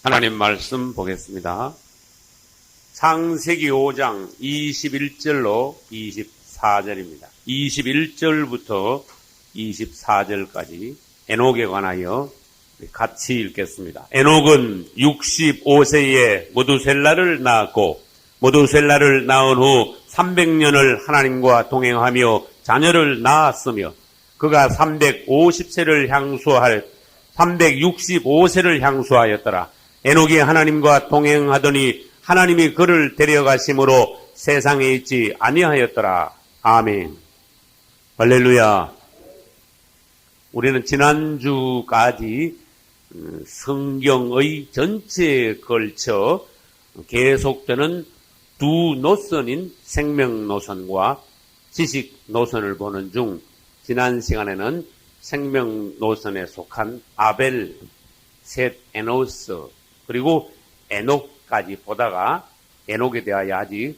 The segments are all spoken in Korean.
하나님 말씀 보겠습니다. 창세기 5장 21절로 24절입니다. 21절부터 24절까지 에녹에 관하여 같이 읽겠습니다. 에녹은 65세에 모두셀라를 낳았고 모두셀라를 낳은 후 300년을 하나님과 동행하며 자녀를 낳았으며 그가 365세를 향수하였더라. 에녹이 하나님과 동행하더니 하나님이 그를 데려가심으로 세상에 있지 아니하였더라. 아멘. 할렐루야. 우리는 지난주까지 성경의 전체에 걸쳐 계속되는 두 노선인 생명 노선과 지식 노선을 보는 중 지난 시간에는 생명 노선에 속한 아벨, 셋, 에노스 그리고 에녹까지 보다가 에녹에 대하여 아직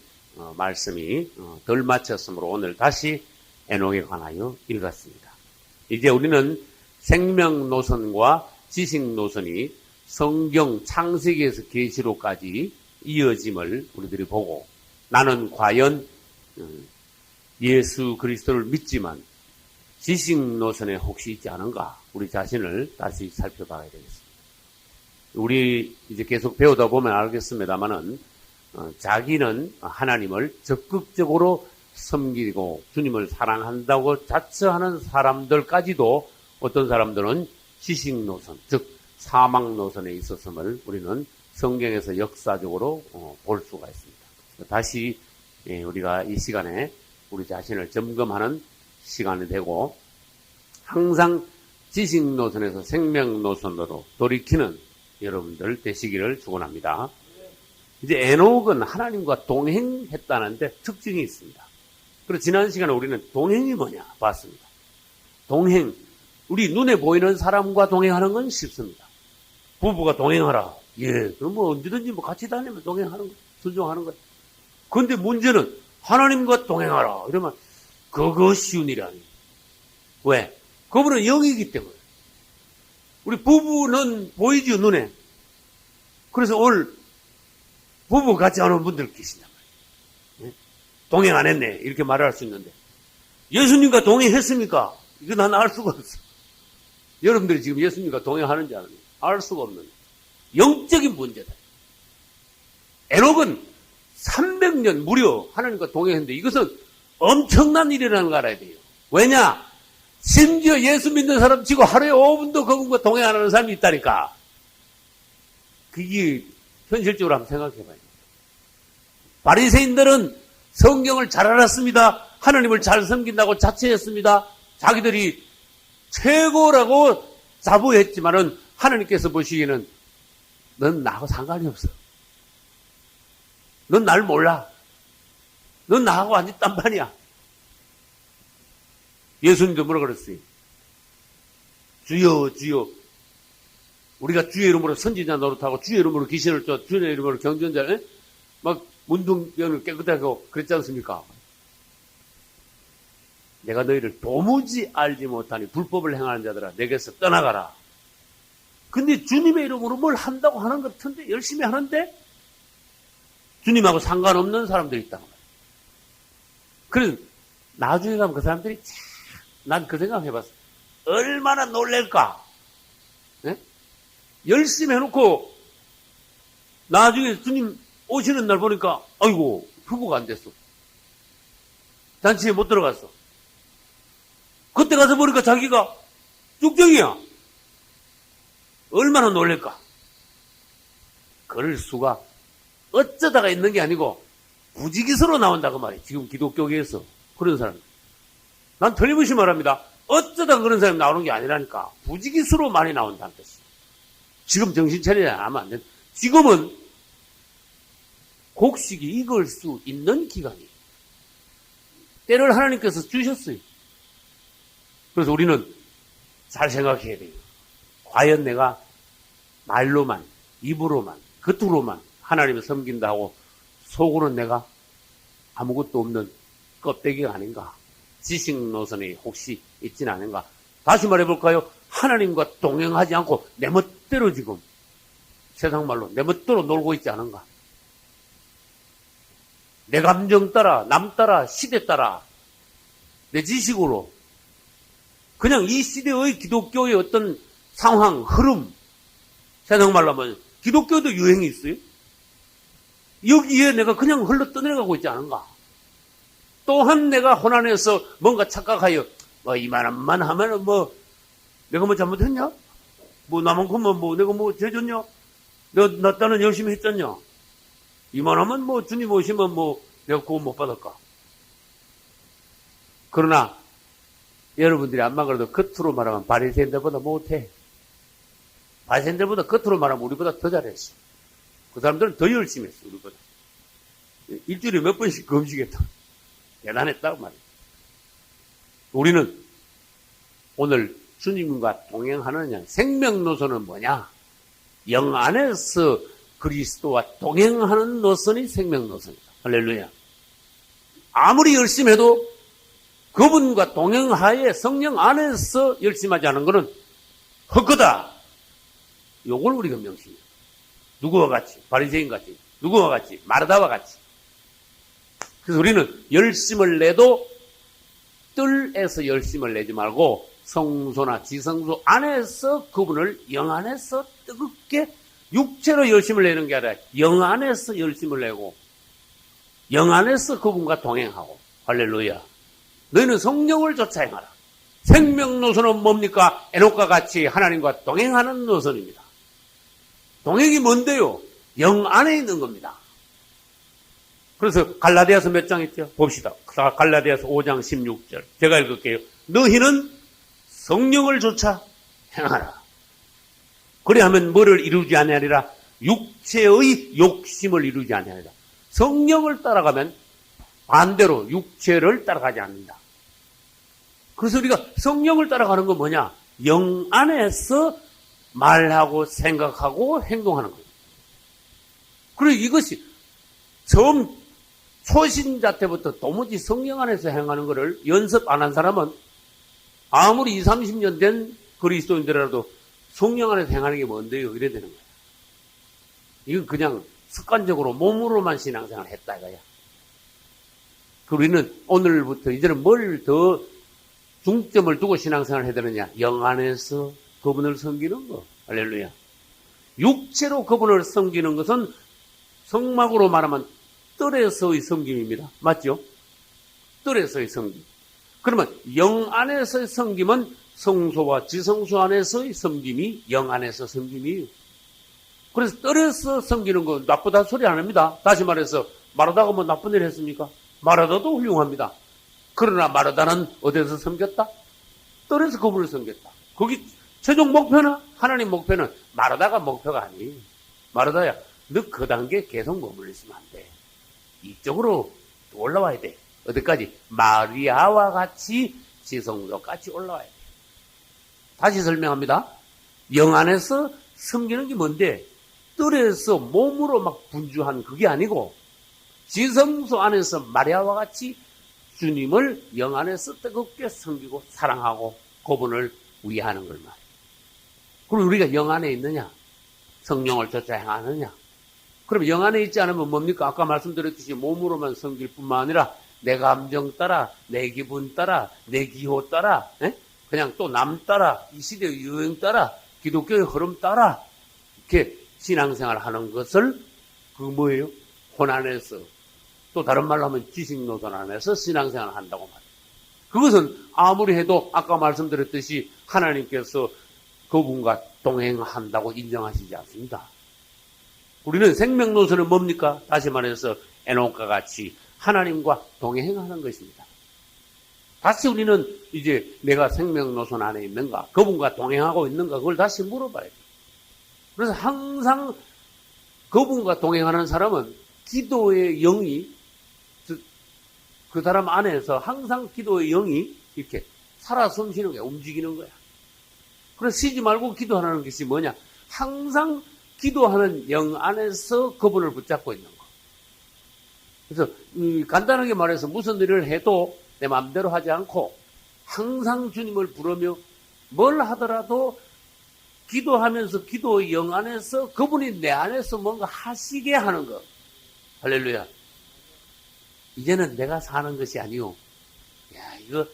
말씀이 덜 맞췄으므로 오늘 다시 에녹에 관하여 읽었습니다. 이제 우리는 생명 노선과 지식 노선이 성경 창세기에서 계시록까지 이어짐을 우리들이 보고 나는 과연 예수 그리스도를 믿지만 지식 노선에 혹시 있지 않은가 우리 자신을 다시 살펴봐야 되겠습니다. 우리 이제 계속 배우다 보면 알겠습니다만은 자기는 하나님을 적극적으로 섬기고 주님을 사랑한다고 자처하는 사람들까지도 어떤 사람들은 지식 노선, 즉 사망 노선에 있었음을 우리는 성경에서 역사적으로 볼 수가 있습니다. 다시 우리가 이 시간에 우리 자신을 점검하는 시간이 되고 항상 지식 노선에서 생명 노선으로 돌이키는 여러분들 되시기를 축원합니다. 이제 에녹은 하나님과 동행했다는데 특징이 있습니다. 그리고 지난 시간에 우리는 동행이 뭐냐 봤습니다. 동행, 우리 눈에 보이는 사람과 동행하는 건 쉽습니다. 부부가 동행하라. 예, 그럼 뭐 언제든지 뭐 같이 다니면 동행하는 거, 순종하는 거예요. 그런데 문제는 하나님과 동행하라. 이러면 그거 쉬운 일이 아니에요. 왜? 그분은 영이기 때문에. 우리 부부는 보이죠, 눈에. 그래서 오늘 부부 같이 하는 분들 계신단 말이에요. 동행 안 했네. 이렇게 말할 수 있는데. 예수님과 동행했습니까? 이거 난 알 수가 없어. 여러분들이 지금 예수님과 동행하는지 안 하는지 알 수가 없는 영적인 문제다. 에녹은 300년 무려 하나님과 동행했는데 이것은 엄청난 일이라는 거 알아야 돼요. 왜냐? 심지어 예수 믿는 사람 치고 하루에 5분도 그분과 동행 안 하는 사람이 있다니까. 그게 현실적으로 한번 생각해 봐요. 바리새인들은 성경을 잘 알았습니다. 하나님을 잘 섬긴다고 자처했습니다. 자기들이 최고라고 자부했지만은 하나님께서 보시기에는 넌 나하고 상관이 없어. 넌 날 몰라. 넌 나하고 완전 딴판이야. 예수님도 뭐라 그랬어요? 주여 주여 우리가 주의 이름으로 선지자 노릇하고 주의 이름으로 귀신을 쫓 주의 이름으로 경전자를 막 문둥병을 깨끗하게 하고 그랬지 않습니까? 내가 너희를 도무지 알지 못하니 불법을 행하는 자들아 내게서 떠나가라. 근데 주님의 이름으로 뭘 한다고 하는 것 같은데 열심히 하는데 주님하고 상관없는 사람들이 있단 말이에요. 그래서 나중에 가면 그 사람들이 난 그 생각 해봤어. 얼마나 놀랄까? 네? 열심히 해놓고 나중에 주님 오시는 날 보니까 아이고 후보가 안 됐어. 잔치에 못 들어갔어. 그때 가서 보니까 자기가 쭉정이야. 얼마나 놀랄까? 그럴 수가 어쩌다가 있는 게 아니고 부지기수로 나온다고 말이에요. 지금 기독교계에서 그런 사람. 난 틀림없이 말합니다. 어쩌다 그런 사람이 나오는 게 아니라니까. 부지기수로 많이 나온다는 뜻이에요. 지금 정신 차리지 않으면 안 돼. 지금은 곡식이 익을 수 있는 기간이에요. 때를 하나님께서 주셨어요. 그래서 우리는 잘 생각해야 돼요. 과연 내가 말로만, 입으로만, 겉으로만 하나님을 섬긴다 하고 속으로는 내가 아무것도 없는 껍데기가 아닌가? 지식 노선이 혹시 있지는 않은가? 다시 말해볼까요? 하나님과 동행하지 않고 내 멋대로 지금 세상 말로 내 멋대로 놀고 있지 않은가? 내 감정 따라, 남 따라, 시대 따라, 내 지식으로 그냥 이 시대의 기독교의 어떤 상황, 흐름, 세상 말로 하면 기독교도 유행이 있어요. 여기에 내가 그냥 흘러 떠내려가고 있지 않은가? 또한 내가 혼안에서 뭔가 착각하여 이만한만 하면은 내가 잘못했냐? 나만큼은 내가 죄졌냐? 나 따는 열심히 했잖냐? 이만하면 주님 오시면 내가 구원 못 받을까? 그러나 여러분들이 안만 그래도 겉으로 말하면 바리새인들보다 못해. 바리새인들보다 겉으로 말하면 우리보다 더 잘했어. 그 사람들은 더 열심히 했어, 우리보다. 일주일에 몇 번씩 금식했다. 대단했다고 말이야. 우리는 오늘 주님과 동행하느냐, 생명 노선은 뭐냐? 영 안에서 그리스도와 동행하는 노선이 생명 노선이다. 할렐루야. 아무리 열심히 해도 그분과 동행하에 성령 안에서 열심히 하지 않은 것은 헛거다. 요걸 우리가 명심해요. 누구와 같이? 바리새인 같이. 누구와 같이? 마르다와 같이. 그래서 우리는 열심을 내도 뜰에서 열심을 내지 말고 성소나 지성소 안에서 그분을 영 안에서 뜨겁게 육체로 열심을 내는 게 아니라 영 안에서 열심을 내고 영 안에서 그분과 동행하고. 할렐루야. 너희는 성령을 쫓아 행하라. 생명 노선은 뭡니까? 에녹과 같이 하나님과 동행하는 노선입니다. 동행이 뭔데요? 영 안에 있는 겁니다. 그래서 갈라디아서 몇 장 있죠? 봅시다. 갈라디아서 5장 16절. 제가 읽을게요. 너희는 성령을 쫓아 행하라. 그리하면 뭐를 이루지 아니하리라? 육체의 욕심을 이루지 아니하리라. 성령을 따라가면 반대로 육체를 따라가지 않는다. 그래서 우리가 성령을 따라가는 건 뭐냐? 영 안에서 말하고 생각하고 행동하는 거예요. 그리고 이것이 처음 초신자 때부터 도무지 성령 안에서 행하는 것을 연습 안 한 사람은 아무리 20, 30년 된 그리스도인들이라도 성령 안에서 행하는 게 뭔데요? 이래 되는 거야. 이건 그냥 습관적으로 몸으로만 신앙생활을 했다 이거야. 우리는 오늘부터 이제는 뭘 더 중점을 두고 신앙생활을 해야 되느냐? 영 안에서 그분을 섬기는 거. 할렐루야. 육체로 그분을 섬기는 것은 성막으로 말하면 뜰에서의 섬김입니다. 맞죠? 뜰에서의 섬김. 그러면 영 안에서의 섬김은 성소와 지성소 안에서의 섬김이 영 안에서 섬김이에요. 그래서 뜰에서 섬기는 거 나쁘다 소리 안 합니다. 다시 말해서 마르다가 뭐 나쁜 일 했습니까? 마르다도 훌륭합니다. 그러나 마르다는 어디서 섬겼다? 뜰에서 그분을 섬겼다. 거기 최종 목표는 하나님 목표는 마르다가 목표가 아니에요. 마르다야, 너 그 단계 계속 머물러 있으면 안 돼. 이쪽으로 올라와야 돼. 어디까지? 마리아와 같이 지성소까지 올라와야 돼. 다시 설명합니다. 영 안에서 섬기는 게 뭔데? 뜰에서 몸으로 막 분주한 그게 아니고 지성소 안에서 마리아와 같이 주님을 영 안에서 뜨겁게 섬기고 사랑하고 그분을 위하는 걸 말이에요. 그럼 우리가 영 안에 있느냐? 성령을 쫓아 행하느냐? 그럼 영 안에 있지 않으면 뭡니까? 아까 말씀드렸듯이 몸으로만 섬길 뿐만 아니라 내 감정 따라, 내 기분 따라, 내 기호 따라, 그냥 또 남 따라, 이 시대의 유행 따라, 기독교의 흐름 따라 이렇게 신앙생활을 하는 것을 그 뭐예요? 혼 안에서 또 다른 말로 하면 지식노선 안에서 신앙생활을 한다고 말해요. 그것은 아무리 해도 아까 말씀드렸듯이 하나님께서 그분과 동행한다고 인정하시지 않습니다. 우리는 생명노선은 뭡니까? 다시 말해서 에녹과 같이 하나님과 동행하는 것입니다. 다시 우리는 이제 내가 생명노선 안에 있는가? 그분과 동행하고 있는가? 그걸 다시 물어봐야 돼요. 그래서 항상 그분과 동행하는 사람은 기도의 영이 그 사람 안에서 항상 기도의 영이 이렇게 살아 숨쉬는 거야. 움직이는 거야. 그래서 쉬지 말고 기도하는 것이 뭐냐? 항상 기도하는 영 안에서 그분을 붙잡고 있는 거. 그래서 간단하게 말해서 무슨 일을 해도 내 마음대로 하지 않고 항상 주님을 부르며 뭘 하더라도 기도하면서 기도의 영 안에서 그분이 내 안에서 뭔가 하시게 하는 것. 할렐루야. 이제는 내가 사는 것이 아니오. 야, 이거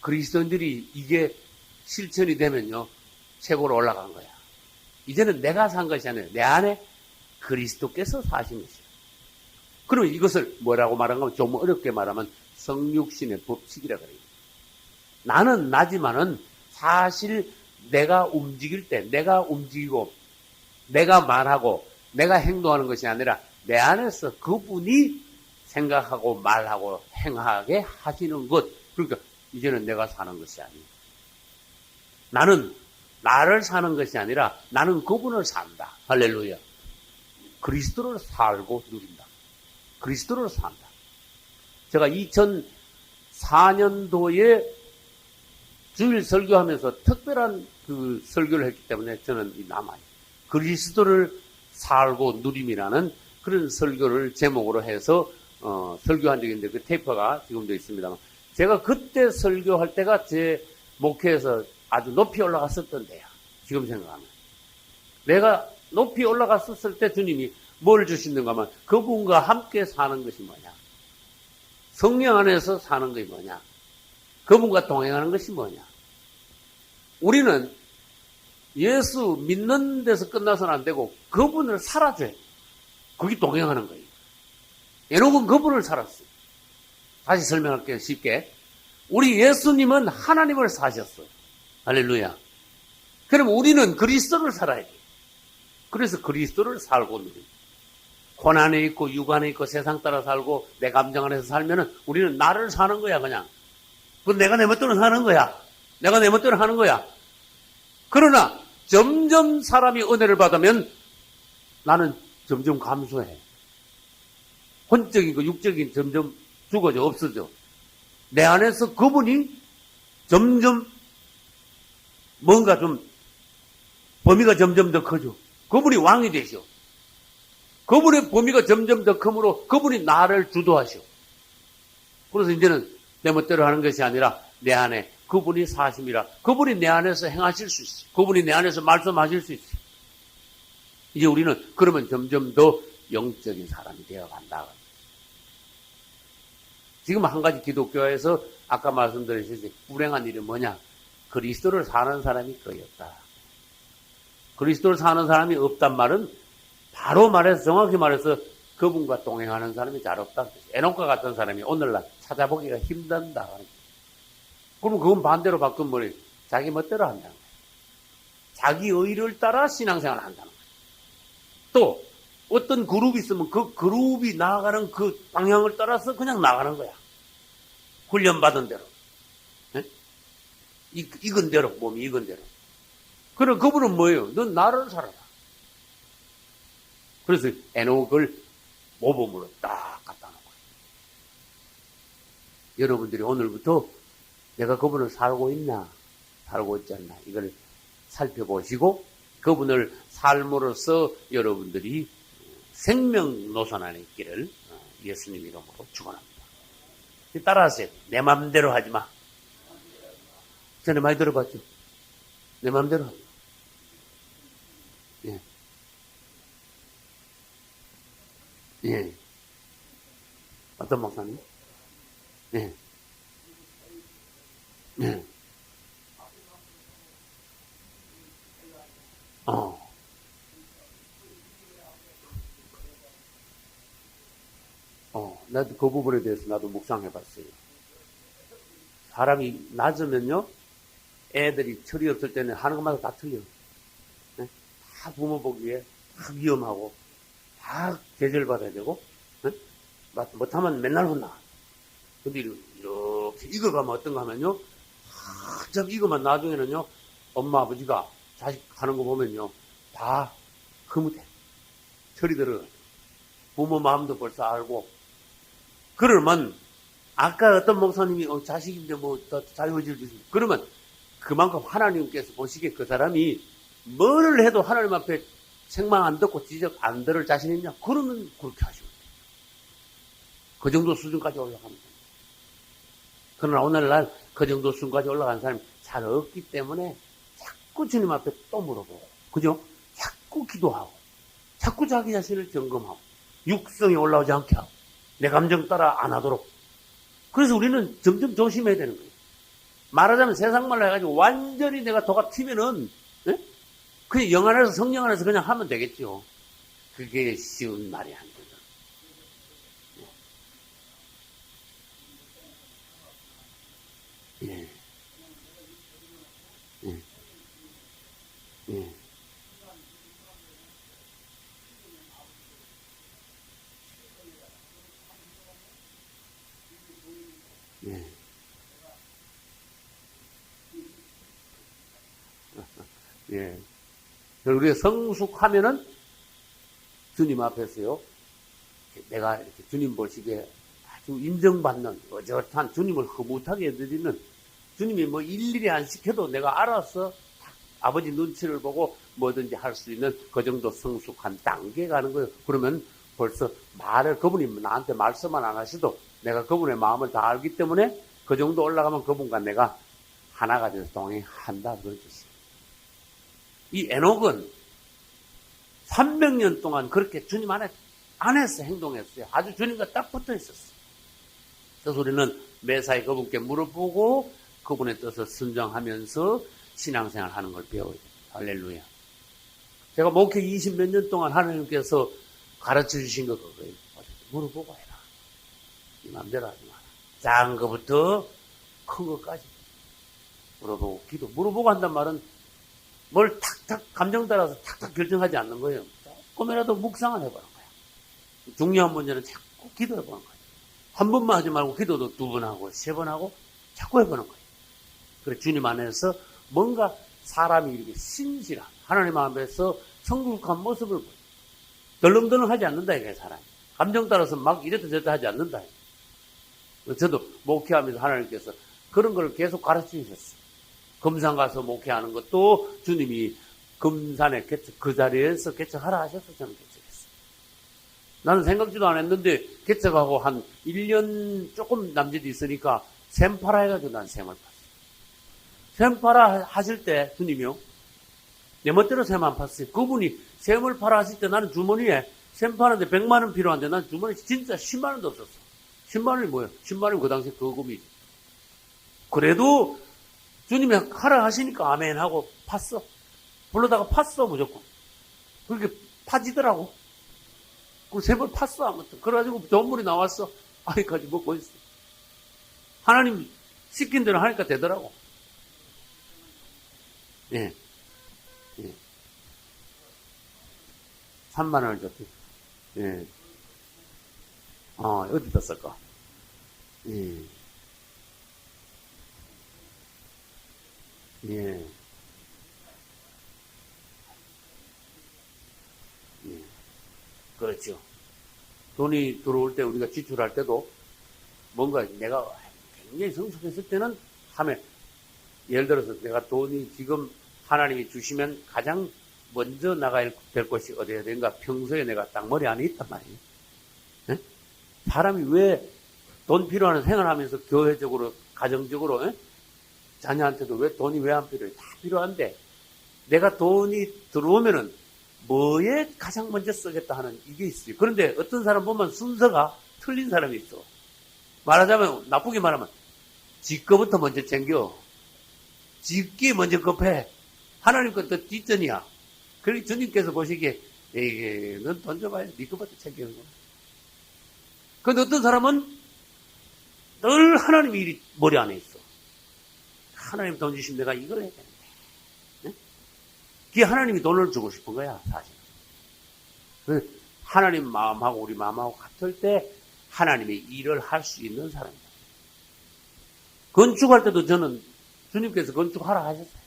그리스도인들이 이게 실천이 되면요, 최고로 올라간 거야. 이제는 내가 산 것이 아니라 내 안에 그리스도께서 사신 것이야. 그러면 이것을 뭐라고 말하면, 좀 어렵게 말하면 성육신의 법칙이라 그래요. 나는 나지만은 사실 내가 움직일 때, 내가 움직이고, 내가 말하고, 내가 행동하는 것이 아니라 내 안에서 그분이 생각하고 말하고 행하게 하시는 것. 그러니까 이제는 내가 사는 것이 아니에요. 나는 나를 사는 것이 아니라 나는 그분을 산다. 할렐루야. 그리스도를 살고 누린다. 그리스도를 산다. 제가 2004년도에 주일 설교하면서 특별한 그 설교를 했기 때문에 저는 남아요. 그리스도를 살고 누림이라는 그런 설교를 제목으로 해서 설교한 적이 있는데 그 테이프가 지금도 있습니다만, 제가 그때 설교할 때가 제 목회에서 아주 높이 올라갔었던 데야. 지금 생각하면. 내가 높이 올라갔었을 때 주님이 뭘 주시는가 하면 그분과 함께 사는 것이 뭐냐. 성령 안에서 사는 것이 뭐냐. 그분과 동행하는 것이 뭐냐. 우리는 예수 믿는 데서 끝나서는 안 되고 그분을 살아줘야 돼. 거기 동행하는 거예요. 에녹은 그분을 살았어요. 다시 설명할게요. 쉽게. 우리 예수님은 하나님을 사셨어요. 할렐루야. 그럼 우리는 그리스도를 살아야 돼요. 그래서 그리스도를 살고 누립니다. 고난에 있고 육안에 있고 세상 따라 살고 내 감정 안에서 살면은 우리는 나를 사는 거야. 그냥. 그 내가 내 멋대로 사는 거야. 내가 내 멋대로 하는 거야. 그러나 점점 사람이 은혜를 받으면 나는 점점 감소해. 혼적인 거 육적인 점점 죽어져 없어져. 내 안에서 그분이 점점 뭔가 좀 범위가 점점 더 커져. 그분이 왕이 되셔. 그분의 범위가 점점 더 크므로 그분이 나를 주도하셔. 그래서 이제는 내 멋대로 하는 것이 아니라 내 안에 그분이 사심이라 그분이 내 안에서 행하실 수 있어. 그분이 내 안에서 말씀하실 수 있어. 이제 우리는 그러면 점점 더 영적인 사람이 되어간다. 지금 한 가지 기독교에서 아까 말씀드렸듯이 불행한 일이 뭐냐? 그리스도를 사는 사람이 거의 없다. 그리스도를 사는 사람이 없단 말은 바로 말해서 정확히 말해서 그분과 동행하는 사람이 잘 없다. 에녹과 같은 사람이 오늘날 찾아보기가 힘든다. 그럼 그건 반대로 바꾸면 뭐래? 자기 멋대로 한다는 거예요. 자기 의를 따라 신앙생활을 한다는 거예요. 또 어떤 그룹이 있으면 그 그룹이 나아가는 그 방향을 따라서 그냥 나가는 거야. 훈련받은 대로. 네? 익은 대로, 몸이 익은 대로. 그럼 그분은 뭐예요? 넌 나를 살아라. 그래서 에녹을 모범으로 딱 갖다 놓은 거예요. 여러분들이 오늘부터 내가 그분을 살고 있나, 살고 있지 않나, 이걸 살펴보시고 그분을 삶으로써 여러분들이 생명 노선 안에 있기를 예수님 이름으로 축원합니다. 따라하세요. 내 마음대로 하지 마. 전에 많이 들어봤죠? 내 마음대로 하지 마. 예. 예. 어떤 목사님? 예. 예. 나도 그 부분에 대해서 나도 묵상해봤어요. 사람이 낮으면요, 애들이 철이 없을 때는 하는 것마다 다 틀려. 네? 다 부모 보기에 다 위험하고, 다 계절받아야 되고, 네? 못하면 맨날 혼나. 근데 이렇게 익어가면 어떤가 하면요, 한참 익으면 나중에는요, 엄마, 아버지가 자식 하는 거 보면요, 다 흐뭇해. 철이 들어. 부모 마음도 벌써 알고, 그러면, 아까 어떤 목사님이, 자식인데 뭐, 더 자유의지를 주시고, 그러면, 그만큼 하나님께서 보시기에 그 사람이, 뭐를 해도 하나님 앞에 책망 안 듣고 지적 안 들을 자신 있냐? 그러면 그렇게 하시면 돼요. 그 정도 수준까지 올라가면 됩니다. 그러나 오늘날 그 정도 수준까지 올라간 사람이 잘 없기 때문에 자꾸 주님 앞에 또 물어보고, 그죠? 자꾸 기도하고, 자꾸 자기 자신을 점검하고, 육성이 올라오지 않게 하고, 내 감정 따라 안 하도록. 그래서 우리는 점점 조심해야 되는 거예요. 말하자면 세상 말로 해가지고 완전히 내가 도가 튀면은, 예? 그냥 영 안에서 성령 안에서 그냥 하면 되겠죠. 그게 쉬운 말이 안 되죠. 예. 예. 예. 예. 예. 우리가 성숙하면은 주님 앞에서요, 내가 이렇게 주님 보시기에 아주 인정받는 어젓한 주님을 흐뭇하게 해드리는, 주님이 뭐 일일이 안 시켜도 내가 알아서 아버지 눈치를 보고 뭐든지 할 수 있는 그 정도 성숙한 단계에 가는 거예요. 그러면 벌써 그분이 나한테 말씀만 안 하셔도 내가 그분의 마음을 다 알기 때문에 그 정도 올라가면 그분과 내가 하나가 돼서 동행한다. 그런 뜻이에요. 이 에녹은 300년 동안 그렇게 주님 안에서 행동했어요. 아주 주님과 딱 붙어 있었어요. 그래서 우리는 매사에 그분께 물어보고 그분의 뜻을 순종하면서 신앙생활 하는 걸 배워야 돼요. 할렐루야. 제가 목회 20몇 년 동안 하나님께서 가르쳐 주신 거 그거예요. 물어보고 해라. 네 맘대로 하지 마라. 작은 것부터 큰 것까지 물어보고 물어보고 한단 말은 뭘 탁탁 감정 따라서 탁탁 결정하지 않는 거예요. 조금이라도 묵상을 해보는 거야. 중요한 문제는 자꾸 기도해보는 거예요. 한 번만 하지 말고 기도도 2번 하고 3번 하고 자꾸 해보는 거예요. 그래 주님 안에서 뭔가 사람이 이렇게 신실한 하나님 앞에서 성숙한 모습을 보여요. 덜렁덜렁하지 않는다 이게 사람이. 감정 따라서 막 이랬다 저랬다 하지 않는다. 저도 목회하면서 하나님께서 그런 걸 계속 가르쳐 주셨어요. 금산 가서 목회하는 것도 주님이 금산에 그 자리에서 개척하라 하셔서 저는 개척했어요. 나는 생각지도 안 했는데 개척하고 한 1년 조금 남짓 있으니까 샘파라 해가지고 난 샘을 팠어요. 샘파라 하실 때 주님이요. 내 멋대로 샘 안 팠어요. 그분이 샘을 파라 하실 때 나는 주머니에 샘 파는데 100만 원 필요한데 난 주머니에 진짜 10만 원도 없었어. 10만 원이 뭐예요? 10만 원이 그 당시에 거금이지. 그래도 주님이 하라 하시니까 아멘 하고 팠어. 불러다가 팠어 무조건. 그렇게 파지더라고. 그 샘을 팠어 아무튼. 그래가지고 좋은 물이 나왔어. 아직까지 먹고 있어. 하나님 시킨 대로 하니까 되더라고. 예. 예. 3만 원을 줬지. 예. 어디다 쓸까? 예. 예. 예. 그렇죠. 돈이 들어올 때 우리가 지출할 때도 뭔가 내가 굉장히 성숙했을 때는 하면 예를 들어서 내가 돈이 지금 하나님이 주시면 가장 먼저 나가야 될 곳이 어디야 되는가 평소에 내가 딱 머리 안에 있단 말이에요. 예? 사람이 왜 돈 필요한 생활하면서 교회적으로 가정적으로 예? 자녀한테도 왜 돈이 왜 안 필요해? 다 필요한데 내가 돈이 들어오면은 뭐에 가장 먼저 쓰겠다 하는 이게 있어요. 그런데 어떤 사람 보면 순서가 틀린 사람이 있어. 말하자면 나쁘게 말하면 지 거부터 먼저 챙겨. 지기 먼저 급해. 하나님 것도 뒷전이야. 그러니 주님께서 보시기에 에이, 넌 돈 줘봐야 네 거부터 챙기는 거야. 그런데 어떤 사람은 늘 하나님 일이 머리 안에 있어. 하나님 돈 주시면 내가 이걸 해야 되는데. 네? 그게 하나님이 돈을 주고 싶은 거야, 사실. 하나님 마음하고 우리 마음하고 같을 때 하나님의 일을 할 수 있는 사람이다. 건축할 때도 저는 주님께서 건축하라 하셨어요.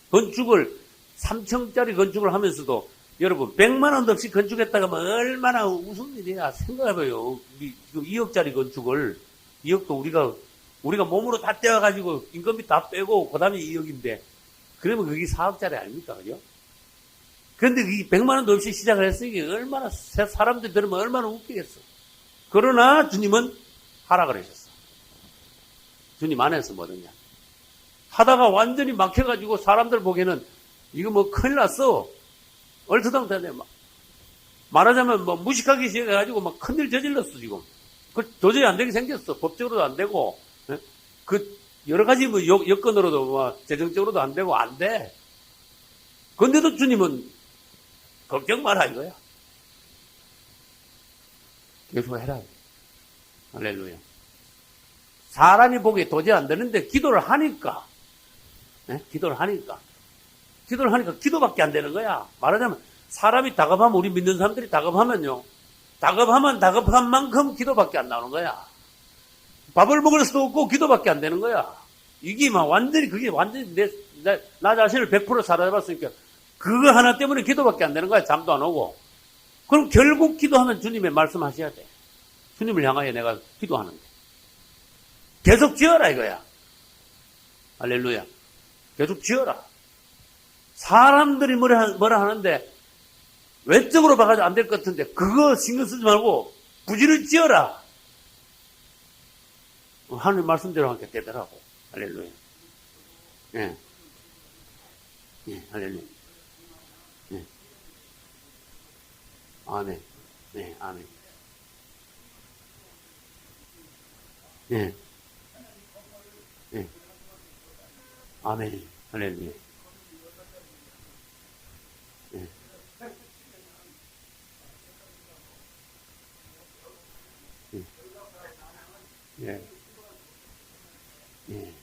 건축을 3층짜리 건축을 하면서도 여러분 100만 원도 없이 건축했다가 뭐 얼마나 무슨 일이야 생각해봐요. 지금 2억짜리 건축을 2억도 우리가 몸으로 다 떼어가지고 인건비 다 빼고 그 다음에 2억인데 그러면 그게 4억짜리 아닙니까? 그죠? 그런데 이 100만 원도 없이 시작을 했으니까 얼마나 사람들 들으면 얼마나 웃기겠어. 그러나 주님은 하라 그러셨어. 주님 안에서 뭐든냐. 하다가 완전히 막혀가지고 사람들 보기에는 이거 뭐 큰일 났어. 얼토당토하네. 말하자면 뭐 무식하게 시작해가지고 막 큰일 저질렀어, 지금. 그 도저히 안 되게 생겼어. 법적으로도 안 되고, 그 여러 가지 뭐 여건으로도 뭐 재정적으로도 안 되고 안 돼. 근데도 주님은 걱정 마라 이거야. 계속 해라. 할렐루야. 사람이 보기에 도저히 안 되는데 기도를 하니까, 기도를 하니까 기도밖에 안 되는 거야. 말하자면 사람이 다급하면, 우리 믿는 사람들이 다급하면요, 다급한 만큼 기도밖에 안 나오는 거야. 밥을 먹을 수도 없고 기도밖에 안 되는 거야. 이게 막 완전히, 그게 완전히 나 자신을 100% 사로잡았으니까 그거 하나 때문에 기도밖에 안 되는 거야. 잠도 안 오고. 그럼 결국 기도하면 주님의 말씀하셔야 돼. 주님을 향하여 내가 기도하는데. 계속 지어라 이거야. 할렐루야. 계속 지어라. 사람들이 뭐라 하는데 외적으로 봐가지고 안 될 것 같은데 그거 신경 쓰지 말고 부지런히 지어라. 하나님 말씀대로 하니까 되더라고. 할렐루야. 예. 예, 할렐루야. 예. 아멘. 네, 아멘. 예. 예. 아멘. 할렐루야. 예. 예. 예.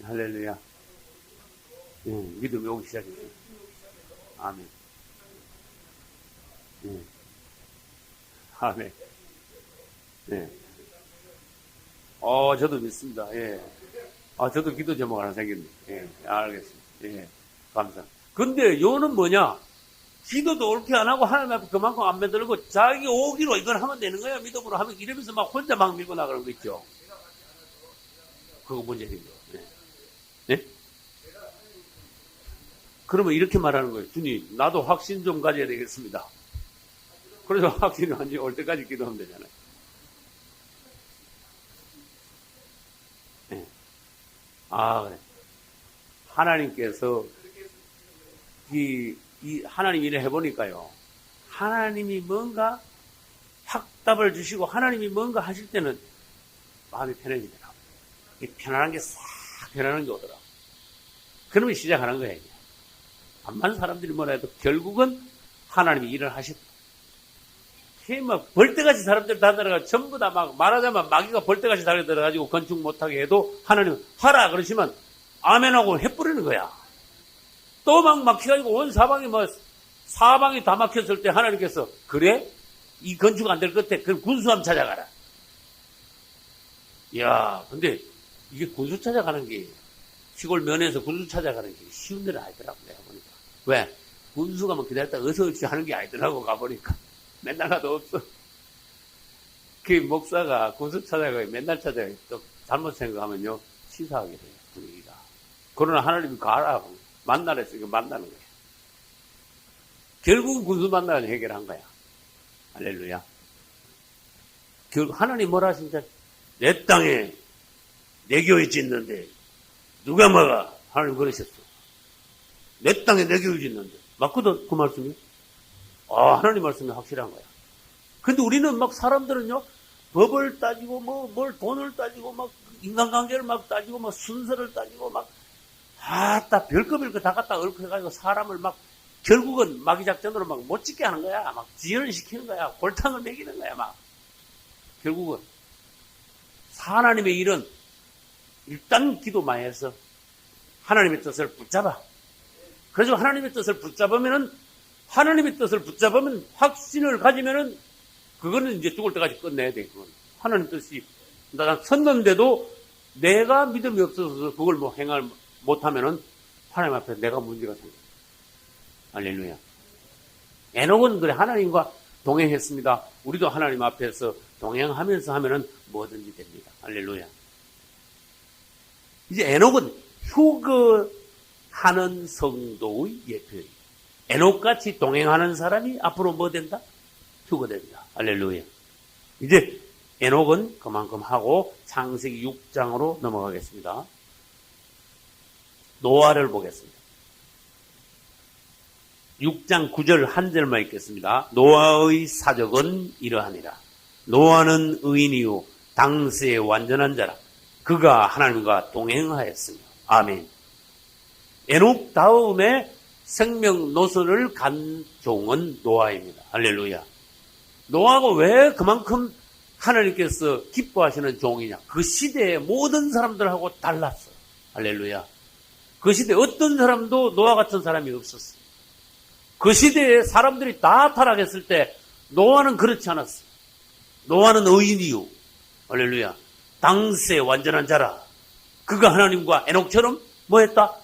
할렐루야. 예. 믿음이 오기 시작했어요. 아멘. 예. 아멘. 예. 저도 믿습니다. 예. 저도 기도 제목 하나 생겼네. 예. 알겠습니다. 예. 감사합니다. 근데 요는 뭐냐? 기도도 옳게 안 하고 하나님 앞에 그만큼 안 매들고 자기 오기로 이걸 하면 되는 거야. 믿음으로 하면 이러면서 막 혼자 막 밀고 나가는 거 있죠. 그거 문제인 거예요. 네. 네? 그러면 이렇게 말하는 거예요. 주님, 나도 확신 좀 가져야 되겠습니다. 그래서 확신이 완전히 올 때까지 기도하면 되잖아요. 네. 그래. 하나님께서 이 하나님 일을 해보니까요. 하나님이 뭔가 확답을 주시고 하나님이 뭔가 하실 때는 마음이 편해지더라고요. 편안한 게 싹 편안한 게 오더라고요. 그러면 시작하는 거예요. 암만 사람들이 뭐라 해도 결국은 하나님이 일을 하셨다. 막 벌떼같이 사람들 다 들어가 전부 다 막 말하자면 마귀가 벌떼같이 달려들어가지고 건축 못하게 해도 하나님 하라 그러시면 아멘하고 해버리는 거야. 또 막 막혀가지고 온 사방이 사방이 다 막혔을 때 하나님께서 그래? 이 건축 안 될 것 같아. 그럼 군수 한번 찾아가라. 이야, 근데 이게 군수 찾아가는 게 시골 면에서 군수 찾아가는 게 쉬운 데는 아니더라고 내가 보니까. 왜? 군수 가면 기다렸다 어서 없이 하는 게 아니더라고 가보니까. 맨날 가도 없어. 그 목사가 군수 찾아가요. 맨날 찾아가요. 또 잘못 생각하면요. 치사하게 돼요. 분위기가. 그러나 하나님이 가라. 만나라 했으니까 만나는 거예요. 결국은 군수 만나서 해결한 거야. 할렐루야. 결국 하나님 뭐라 하신다? 내 땅에 내 교회 짓는데 누가 막아? 하나님 그러셨어. 내 땅에 내 교회 짓는데. 맞거든 그 말씀이. 하나님 말씀이 확실한 거야. 근데 우리는 막 사람들은요, 법을 따지고, 뭘 돈을 따지고, 막 인간관계를 막 따지고, 막 순서를 따지고, 막, 별거 다 갖다 얽혀가지고 사람을 막, 결국은 마귀작전으로 막 못 짓게 하는 거야. 막 지연을 시키는 거야. 골탕을 먹이는 거야, 막. 결국은. 하나님의 일은 일단 기도 많이 해서 하나님의 뜻을 붙잡아. 그래서 하나님의 뜻을 붙잡으면은 확신을 가지면은 그거는 이제 죽을 때까지 끝내야 돼. 그건. 하나님 뜻이 난 섰는데도 내가 믿음이 없어서 그걸 행을 못하면은 하나님 앞에 내가 문제가 생겨. 할렐루야. 에녹은 그래 하나님과 동행했습니다. 우리도 하나님 앞에서 동행하면서 하면은 뭐든지 됩니다. 할렐루야. 이제 에녹은 휴거하는 성도의 예표예요. 에녹같이 동행하는 사람이 앞으로 뭐 된다? 휴거된다. 할렐루야. 이제 에녹은 그만큼 하고 창세기 6장으로 넘어가겠습니다. 노아를 보겠습니다. 6장 9절 한 절만 읽겠습니다. 노아의 사적은 이러하니라. 노아는 의인이요 당시의 완전한 자라. 그가 하나님과 동행하였으며. 아멘. 에녹 다음에 생명 노선을 간 종은 노아입니다. 할렐루야. 노아가 왜 그만큼 하나님께서 기뻐하시는 종이냐? 그 시대의 모든 사람들하고 달랐어. 할렐루야. 그 시대에 어떤 사람도 노아 같은 사람이 없었어. 그 시대에 사람들이 다 타락했을 때 노아는 그렇지 않았어. 노아는 의인이요. 할렐루야. 당시의 완전한 자라. 그가 하나님과 에녹처럼 뭐 했다?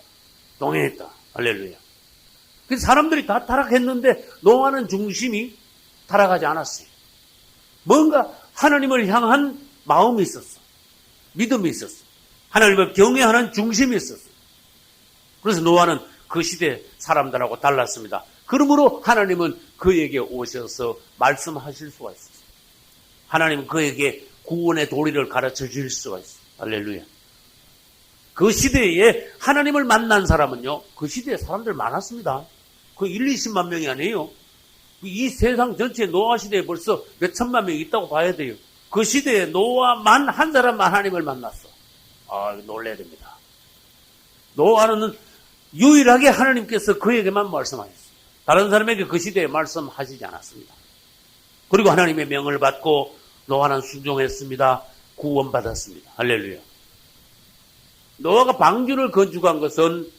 동행했다. 할렐루야. 그래서 사람들이 다 타락했는데 노아는 중심이 타락하지 않았어요. 뭔가 하나님을 향한 마음이 있었어. 믿음이 있었어. 하나님을 경외하는 중심이 있었어. 그래서 노아는 그 시대 사람들하고 달랐습니다. 그러므로 하나님은 그에게 오셔서 말씀하실 수가 있었어요. 하나님은 그에게 구원의 도리를 가르쳐 줄 수가 있어요. 할렐루야. 그 시대에 하나님을 만난 사람은요, 그 시대에 사람들 많았습니다. 그 1, 20만 명이 아니에요. 이 세상 전체 노아 시대에 벌써 몇 천만 명이 있다고 봐야 돼요. 그 시대에 노아만 한 사람만 하나님을 만났어. 아, 놀라야 됩니다. 노아는 유일하게 하나님께서 그에게만 말씀하셨어요. 다른 사람에게 그 시대에 말씀하시지 않았습니다. 그리고 하나님의 명을 받고 노아는 순종했습니다. 구원받았습니다. 할렐루야. 노아가 방주를 건축한 것은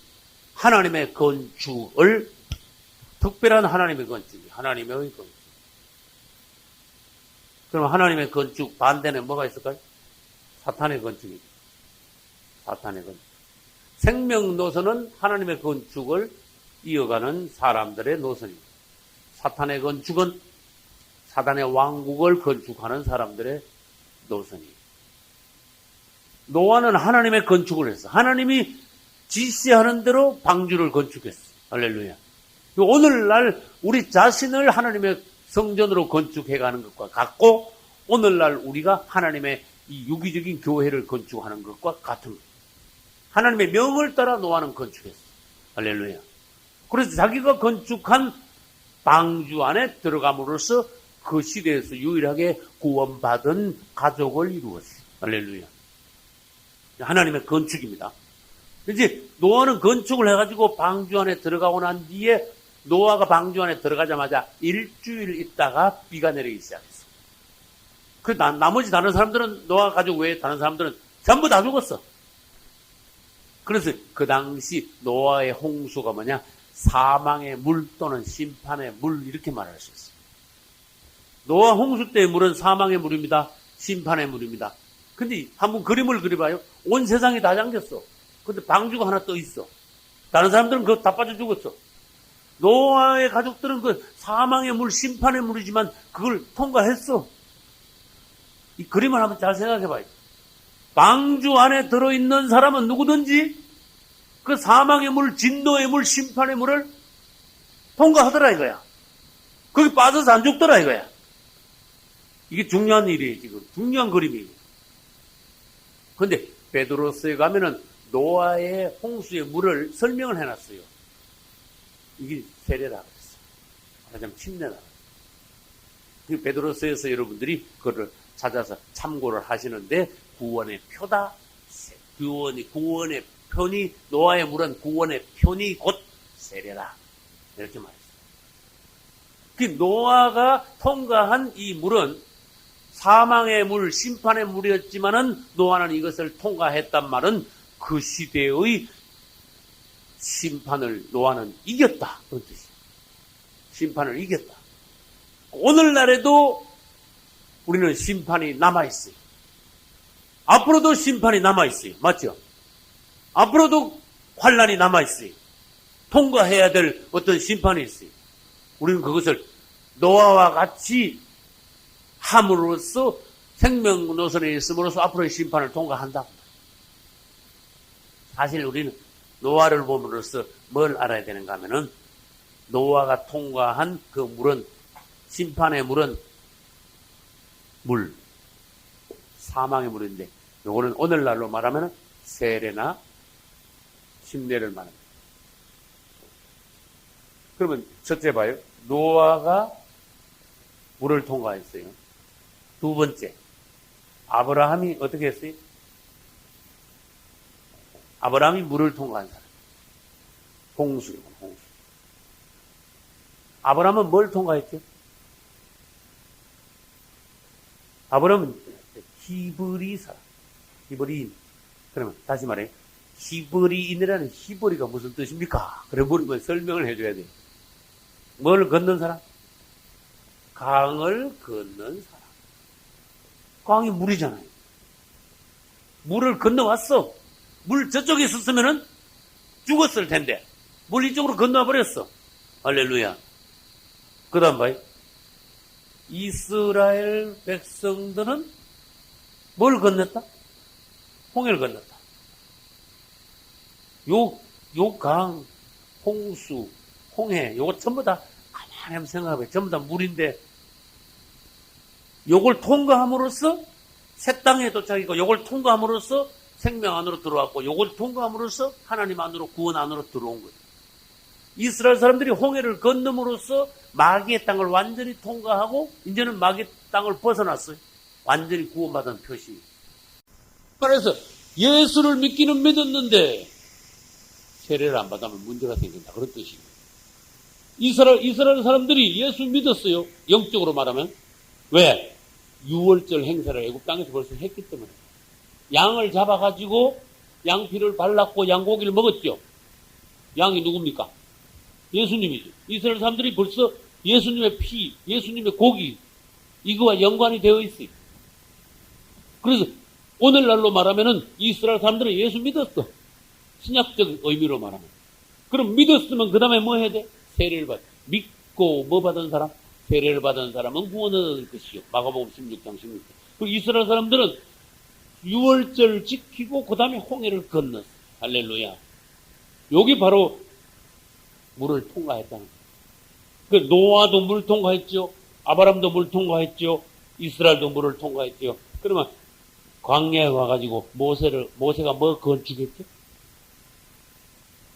하나님의 건축을, 특별한 하나님의 건축이, 하나님의 건축. 그럼 하나님의 건축 반대는 뭐가 있을까요? 사탄의 건축이죠. 사탄의 건축. 생명 노선은 하나님의 건축을 이어가는 사람들의 노선입니다. 사탄의 건축은 사단의 왕국을 건축하는 사람들의 노선이에요. 노아는 하나님의 건축을 했어. 하나님이 지시하는 대로 방주를 건축했어. 할렐루야. 오늘날 우리 자신을 하나님의 성전으로 건축해가는 것과 같고, 오늘날 우리가 하나님의 이 유기적인 교회를 건축하는 것과 같은 거예요. 하나님의 명을 따라 노아는 건축했어. 할렐루야. 그래서 자기가 건축한 방주 안에 들어감으로써 그 시대에서 유일하게 구원받은 가족을 이루었어요. 할렐루야. 하나님의 건축입니다. 이제 노아는 건축을 해가지고 방주 안에 들어가고 난 뒤에 노아가 방주 안에 들어가자마자 일주일 있다가 비가 내리기 시작했어. 그 나머지 다른 사람들은, 노아 가족 외에 다른 사람들은 전부 다 죽었어. 그래서 그 당시 노아의 홍수가 뭐냐? 사망의 물 또는 심판의 물, 이렇게 말할 수 있어요. 노아 홍수 때의 물은 사망의 물입니다. 심판의 물입니다. 근데 한번 그림을 그려봐요. 온 세상이 다 잠겼어. 근데 방주가 하나 떠 있어. 다른 사람들은 그거 다 빠져 죽었어. 노아의 가족들은 그 사망의 물, 심판의 물이지만 그걸 통과했어. 이 그림을 한번 잘 생각해봐요. 방주 안에 들어있는 사람은 누구든지 그 사망의 물, 진노의 물, 심판의 물을 통과하더라 이거야. 거기 빠져서 안 죽더라 이거야. 이게 중요한 일이에요. 지금 중요한 그림이에요. 근데 베드로서에 가면은 노아의 홍수의 물을 설명을 해놨어요. 이게 세례라 그랬어. 말하자면 침례라. 그 베드로서에서 여러분들이 그거를 찾아서 참고를 하시는데, 구원의 표다. 구원의 편이, 노아의 물은 구원의 편이 곧 세례라. 이렇게 말했어요. 그 노아가 통과한 이 물은 사망의 물, 심판의 물이었지만은 노아는 이것을 통과했단 말은 그 시대의 심판을 노아는 이겼다. 그런 뜻이에요. 심판을 이겼다. 오늘날에도 우리는 심판이 남아있어요. 앞으로도 심판이 남아있어요. 맞죠? 앞으로도 환난이 남아있어요. 통과해야 될 어떤 심판이 있어요. 우리는 그것을 노아와 같이 함으로써 생명 노선에 있음으로써 앞으로의 심판을 통과한다. 사실 우리는 노아를 봄으로써 뭘 알아야 되는가 하면은, 노아가 통과한 그 물은, 심판의 물은 물, 사망의 물인데, 요거는 오늘날로 말하면 세례나 침례를 말합니다. 그러면 첫째 봐요. 노아가 물을 통과했어요. 두 번째, 아브라함이 어떻게 했어요? 아브라함이 물을 통과한 사람. 홍수입니다. 홍수. 아브라함은 뭘 통과했죠? 아브라함은 히브리 사람. 히브리인. 그러면 다시 말해. 히브리인이라는 히브리가 무슨 뜻입니까? 그래 물으면 설명을 해줘야 돼요. 뭘 걷는 사람? 강을 걷는 사람. 강이 물이잖아요. 물을 건너왔어. 물 저쪽에 있었으면은 죽었을 텐데 물 이쪽으로 건너버렸어. 할렐루야. 그 다음 봐요. 이스라엘 백성들은 뭘 건넜다? 홍해를 건넜다. 요 강, 홍수, 홍해, 요거 전부 다 가만히 한번 생각해봐요. 전부 다 물인데 요걸 통과함으로써 새 땅에 도착했고 요걸 통과함으로써 생명 안으로 들어왔고 요걸 통과함으로써 하나님 안으로 구원 안으로 들어온 거예요. 이스라엘 사람들이 홍해를 건너므로써 마귀의 땅을 완전히 통과하고 이제는 마귀의 땅을 벗어났어요. 완전히 구원받은 표시. 그래서 예수를 믿기는 믿었는데 세례를 안 받으면 문제가 생긴다. 그런 뜻이에요. 이스라엘 사람들이 예수 믿었어요. 영적으로 말하면. 왜? 유월절 행사를 애굽 땅에서 벌써 했기 때문에. 양을 잡아가지고 양피를 발랐고 양고기를 먹었죠. 양이 누굽니까? 예수님이죠. 이스라엘 사람들이 벌써 예수님의 피, 예수님의 고기 이거와 연관이 되어 있어요. 그래서 오늘날로 말하면은 이스라엘 사람들은 예수 믿었어. 신약적 의미로 말하면. 그럼 믿었으면 그 다음에 뭐 해야 돼? 세례를 받. 믿고 뭐 받은 사람? 세례를 받은 사람은 구원을 얻을 것이요. 마가복음 16장 16절. 그 이스라엘 사람들은 유월절 지키고 그 다음에 홍해를 건넜어. 할렐루야. 여기 바로 물을 통과했다는 거예요. 그 노아도 물 통과했죠. 아브라함도 물 통과했죠. 이스라엘도 물을 통과했죠. 그러면 광야에 와가지고 모세가 뭐 건축했죠?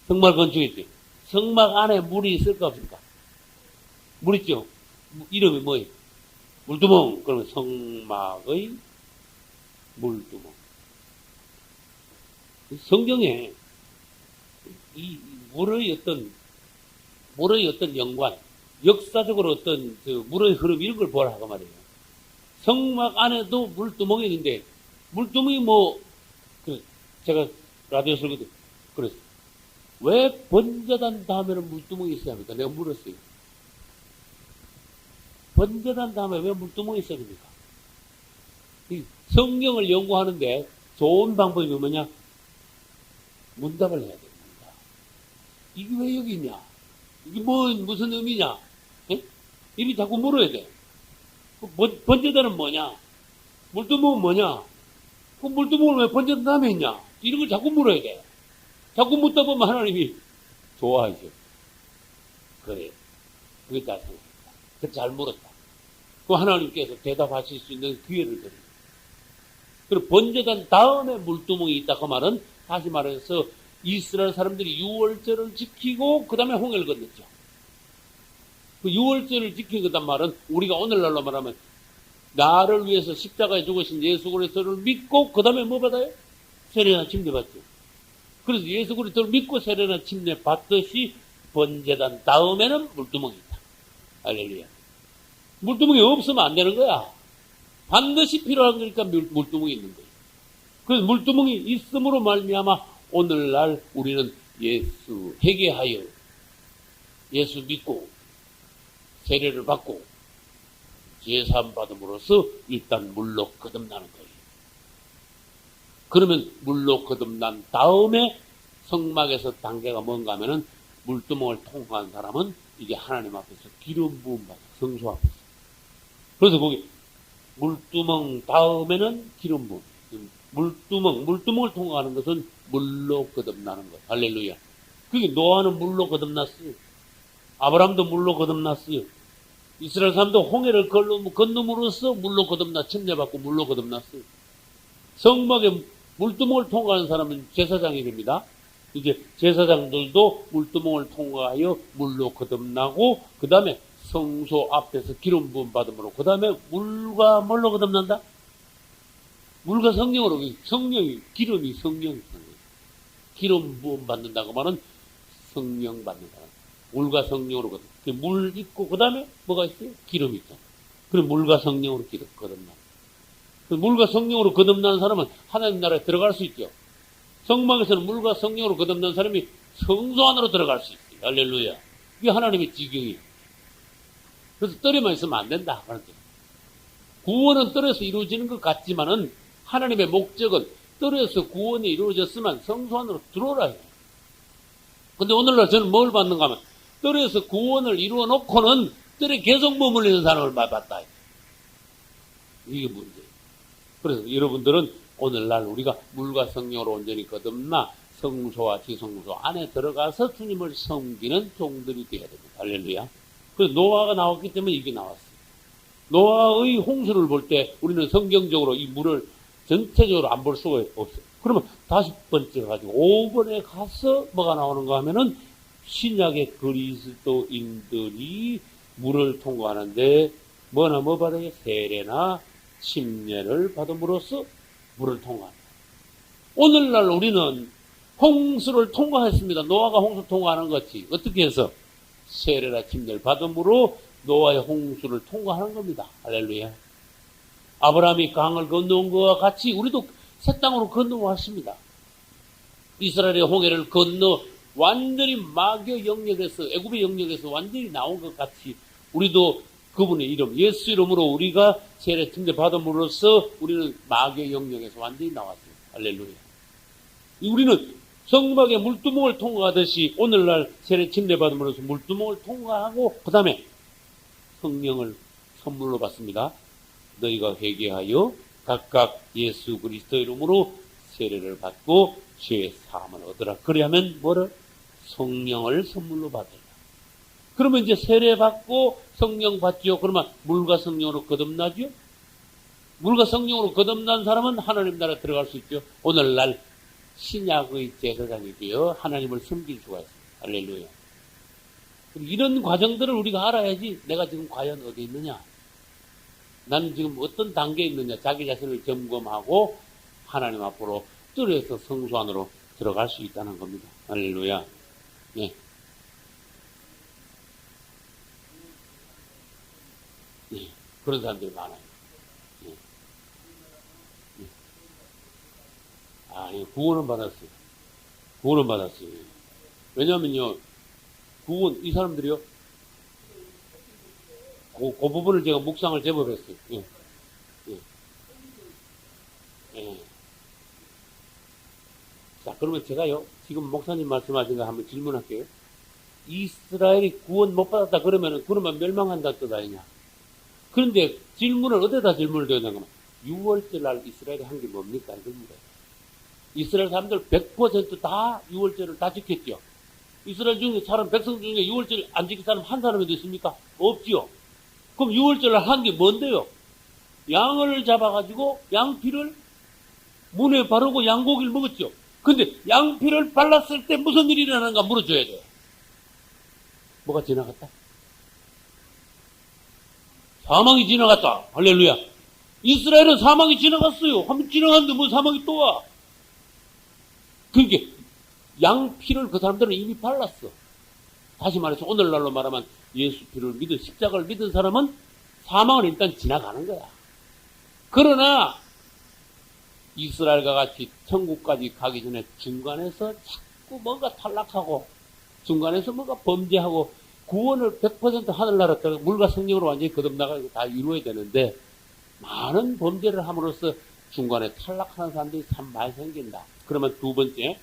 성막 건축했죠. 성막 안에 물이 있을까 없을까? 물 있죠. 이름이 뭐예요? 물두멍. 그러면 성막의 물두멍. 성경에 이 물의 어떤 연관, 역사적으로 어떤 물의 흐름 이런 걸 보라고 말이에요. 성막 안에도 물두멍이 있는데 물두멍이 제가 라디오 설교 때 그랬어요. 왜 번제단 다음에는 물두멍이 있어야 합니까? 내가 물었어요. 번제단 다음에 왜 물두멍이 있어야 됩니까? 성경을 연구하는데 좋은 방법이 뭐냐? 문답을 해야 돼요. 이게 왜 여기 있냐? 이게 무슨 의미냐? 에? 이리 자꾸 물어야 돼. 번제단은 뭐냐? 물두멍은 뭐냐? 그 물두멍을 왜 번제단 다음에 있냐? 이런 걸 자꾸 물어야 돼. 자꾸 묻다 보면 하나님이 좋아하죠. 그래. 그게 잘 생각했다. 잘 물었다. 그 하나님께서 대답하실 수 있는 기회를 드립니다. 그리고 번제단 다음에 물두멍이 있다 그 말은 다시 말해서 이스라엘 사람들이 유월절을 지키고 그 다음에 홍해를 건넜죠. 그 유월절을 지킨 그다음 말은 우리가 오늘날로 말하면 나를 위해서 십자가에 죽으신 예수 그리스도를 믿고 그 다음에 뭐 받아요? 세례나 침례 받죠. 그래서 예수 그리스도를 믿고 세례나 침례 받듯이 번제단 다음에는 물두멍이 있다. 할렐루야. 물두멍이 없으면 안 되는 거야. 반드시 필요한 거니까 물두멍이 있는 거예요. 그래서 물두멍이 있음으로 말미암아 오늘날 우리는 예수 회개하여 예수 믿고 세례를 받고 제사함 받음으로써 일단 물로 거듭나는 거예요. 그러면 물로 거듭난 다음에 성막에서 단계가 뭔가 하면은 물두멍을 통과한 사람은 이게 하나님 앞에서 기름 부음 받아 성소 앞에서. 그래서 거기 물두멍 다음에는 기름 부음. 물두멍을 통과하는 것은 물로 거듭나는 것. 할렐루야. 그게 노아는 물로 거듭났어요. 아브라함도 물로 거듭났어요. 이스라엘 사람도 홍해를 건너므로써 물로 거듭나 침례받고 물로 거듭났어요. 성막에 물두멍을 통과하는 사람은 제사장이 됩니다. 이제 제사장들도 물두멍을 통과하여 물로 거듭나고, 그 다음에 성소 앞에서 기름 부음 받음으로, 그 다음에 물과 뭘로 거듭난다? 물과 성령으로, 성령이, 기름이 성령이, 기름 부음 받는다고 말은 성령 받는다. 물과 성령으로 거듭. 물 있고, 그 다음에 뭐가 있어요? 기름이 있잖아. 그럼 물과 성령으로 거듭나. 물과 성령으로 거듭나는 사람은 하나님 나라에 들어갈 수 있죠. 성막에서는 물과 성령으로 거듭난 사람이 성소 안으로 들어갈 수 있어요. 할렐루야. 이게 하나님의 지경이에요. 그래서 뜰에만 있으면 안 된다. 구원은 뜰에서 이루어지는 것 같지만은 하나님의 목적은 뜰에서 구원이 이루어졌으면 성소 안으로 들어오라 해요. 근데 오늘날 저는 뭘 받는가 하면 뜰에서 구원을 이루어 놓고는 뜰에 계속 머물리는 사람을 봤다. 이게 문제예요. 그래서 여러분들은 오늘날 우리가 물과 성령으로 온전히 거듭나 성소와 지성소 안에 들어가서 주님을 섬기는 종들이 되어야 됩니다. 할렐루야. 그래서 노아가 나왔기 때문에 이게 나왔어요. 노아의 홍수를 볼 때 우리는 성경적으로 이 물을 전체적으로 안 볼 수가 없어요. 그러면 다시 번째 가지고 5번에 가서 뭐가 나오는가 하면은 신약의 그리스도인들이 물을 통과하는데 뭐나 뭐 받아요? 세례나 침례를 받음으로써 물을 통과합니다. 오늘날 우리는 홍수를 통과했습니다. 노아가 홍수 통과하는 것이 어떻게 해서 세례나 침례를 받음으로 노아의 홍수를 통과하는 겁니다. 할렐루야. 아브라함이 강을 건너온 것과 같이 우리도 새 땅으로 건너왔습니다. 이스라엘의 홍해를 건너 완전히 마귀의 영역에서, 애굽의 영역에서 완전히 나온 것 같이 우리도 그분의 이름, 예수 이름으로 우리가 세례 침례 받음으로써 우리는 마귀의 영역에서 완전히 나왔습니다. 할렐루야. 우리는 성막의 물두멍을 통과하듯이 오늘날 세례 침례 받음으로써 물두멍을 통과하고 그 다음에 성령을 선물로 받습니다. 너희가 회개하여 각각 예수 그리스도 이름으로 세례를 받고 죄의 사함을 얻으라. 그래야면 뭐를? 성령을 선물로 받으라. 그러면 이제 세례 받고 성령 받지요. 그러면 물과 성령으로 거듭나죠. 물과 성령으로 거듭난 사람은 하나님 나라에 들어갈 수 있죠. 오늘날 신약의 제사장이 되어 하나님을 섬길 수가 있습니다. 할렐루야. 이런 과정들을 우리가 알아야지 내가 지금 과연 어디 있느냐, 나는 지금 어떤 단계에 있느냐, 자기 자신을 점검하고 하나님 앞으로 뜰에서 성소 안으로 들어갈 수 있다는 겁니다. 할렐루야. 네. 네. 그런 사람들이 많아요. 네. 네. 아니, 구원은 받았어요. 구원은 받았어요. 왜냐면요, 구원, 이 사람들이요, 그 부분을 제가 묵상을 제법 했어요. 예. 예. 예. 자, 그러면 제가요, 지금 목사님 말씀하신 거 한번 질문할게요. 이스라엘이 구원 못 받았다 그러면 멸망한다 뜻 아니냐? 그런데 질문을 어디다 질문을 드렸냐 하면 6월절 날 이스라엘이 한 게 뭡니까? 이걸 물어요. 이스라엘 사람들 100% 다 6월절을 다 지켰죠. 이스라엘 중에 사람, 백성 중에 6월절 안 지킨 사람 한 사람이 있습니까? 없지요. 그럼 6월절 날 한 게 뭔데요? 양을 잡아가지고 양피를 문에 바르고 양고기를 먹었죠. 근데 양피를 발랐을 때 무슨 일이 일어나는가 물어줘야 돼요. 뭐가 지나갔다? 사망이 지나갔다. 할렐루야. 이스라엘은 사망이 지나갔어요. 한번 지나갔는데 뭐 사망이 또 와. 그러니까 양피를 그 사람들은 이미 발랐어. 다시 말해서 오늘날로 말하면 예수 피를 믿은, 십자가를 믿은 사람은 사망을 일단 지나가는 거야. 그러나 이스라엘과 같이 천국까지 가기 전에 중간에서 자꾸 뭔가 탈락하고 중간에서 뭔가 범죄하고 구원을 100% 하늘나라 물과 성령으로 완전히 거듭나가고 다 이루어야 되는데 많은 범죄를 함으로써 중간에 탈락하는 사람들이 참 많이 생긴다. 그러면 두 번째,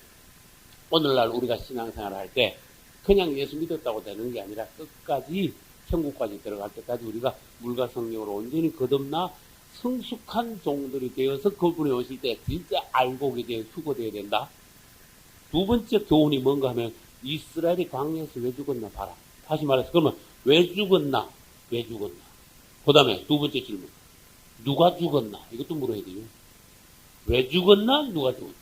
오늘날 우리가 신앙생활을 할 때 그냥 예수 믿었다고 되는 게 아니라 끝까지 천국까지 들어갈 때까지 우리가 물과 성령으로 온전히 거듭나 성숙한 종들이 되어서 그분이 오실 때 진짜 알곡이 되어 수고되어야 된다. 두 번째 교훈이 뭔가 하면 이스라엘이 광야에서 왜 죽었나 봐라. 다시 말해서 그러면 왜 죽었나? 왜 죽었나? 그 다음에 두 번째 질문. 누가 죽었나? 이것도 물어야 돼요. 왜 죽었나? 누가 죽었나?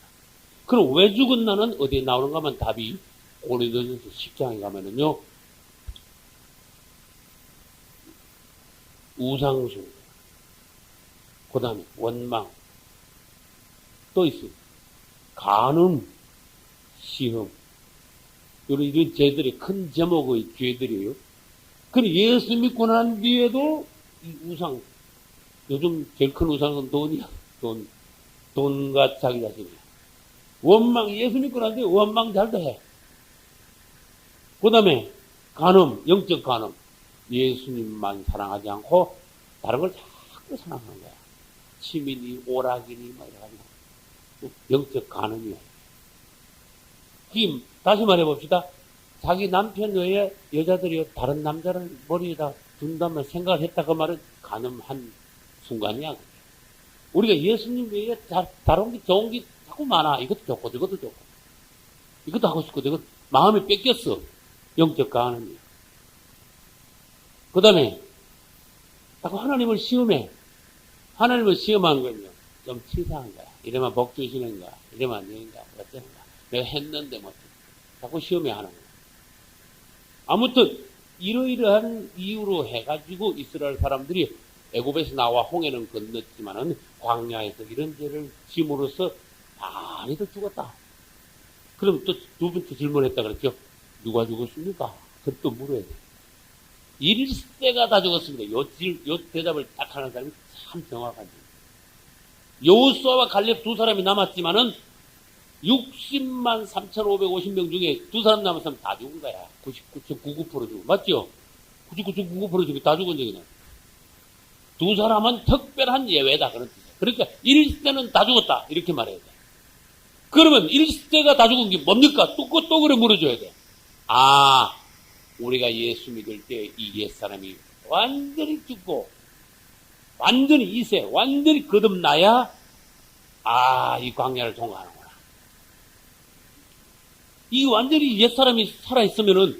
그럼 왜 죽었나는 어디에 나오는가 하면 답이 고린도전서 10장에 가면은요, 우상숭, 그 다음에 원망, 또 있어요. 간음, 시험. 이런 죄들이 큰 제목의 죄들이에요. 그럼 예수 믿고 난 뒤에도 이 우상, 요즘 제일 큰 우상은 돈이야. 돈과 자기 자신이야. 원망, 예수 믿고 난 뒤에 원망 잘 돼. 그 다음에 간음, 영적 간음. 예수님만 사랑하지 않고 다른 걸 자꾸 사랑하는 거야. 치민이, 오락이니, 뭐 이래가지고. 영적 간음이야. 다시 말해봅시다. 자기 남편 외에 여자들이 다른 남자를 머리에다 둔다면 생각을 했다 그 말은 간음한 순간이야. 우리가 예수님 외에 다른 게 좋은 게 자꾸 많아. 이것도 좋고 저것도 좋고 이것도 하고 싶고 저것 마음이 뺏겼어. 영적 간음이야. 그 다음에 자꾸 하나님을 시험해. 하나님을 시험한 건요. 좀 치사한 거야. 이러면 복 주시는 거야. 이러면 안 되는 거야. 어쩌는 거야. 내가 했는데 뭐 자꾸 시험해 하는 거야. 아무튼 이러이러한 이유로 해가지고 이스라엘 사람들이 애굽에서 나와 홍해는 건넜지만은 광야에서 이런 죄를 짐으로써 많이도 죽었다. 그럼 또 두 번째 질문했다 그랬죠. 누가 죽었습니까? 그것도 물어야 돼. 1세가 다 죽었습니다. 요 대답을 딱 하는 사람이 참 정확하지. 여호수아와 갈렙 두 사람이 남았지만은 60만 3,550명 중에 두 사람 남았으면 다 죽은 거야. 99.99% 죽은. 맞죠? 99.99% 죽이 다 죽은 적이네. 두 사람은 특별한 예외다. 그런 뜻이야. 그러니까 1세는 다 죽었다. 이렇게 말해야 돼. 그러면 1세가 다 죽은 게 뭡니까? 또 그래 물어줘야 돼. 아, 우리가 예수 믿을 때 이 옛사람이 완전히 죽고, 완전히 2세, 완전히 거듭나야, 이 광야를 통과하는구나. 이 완전히 옛사람이 살아있으면은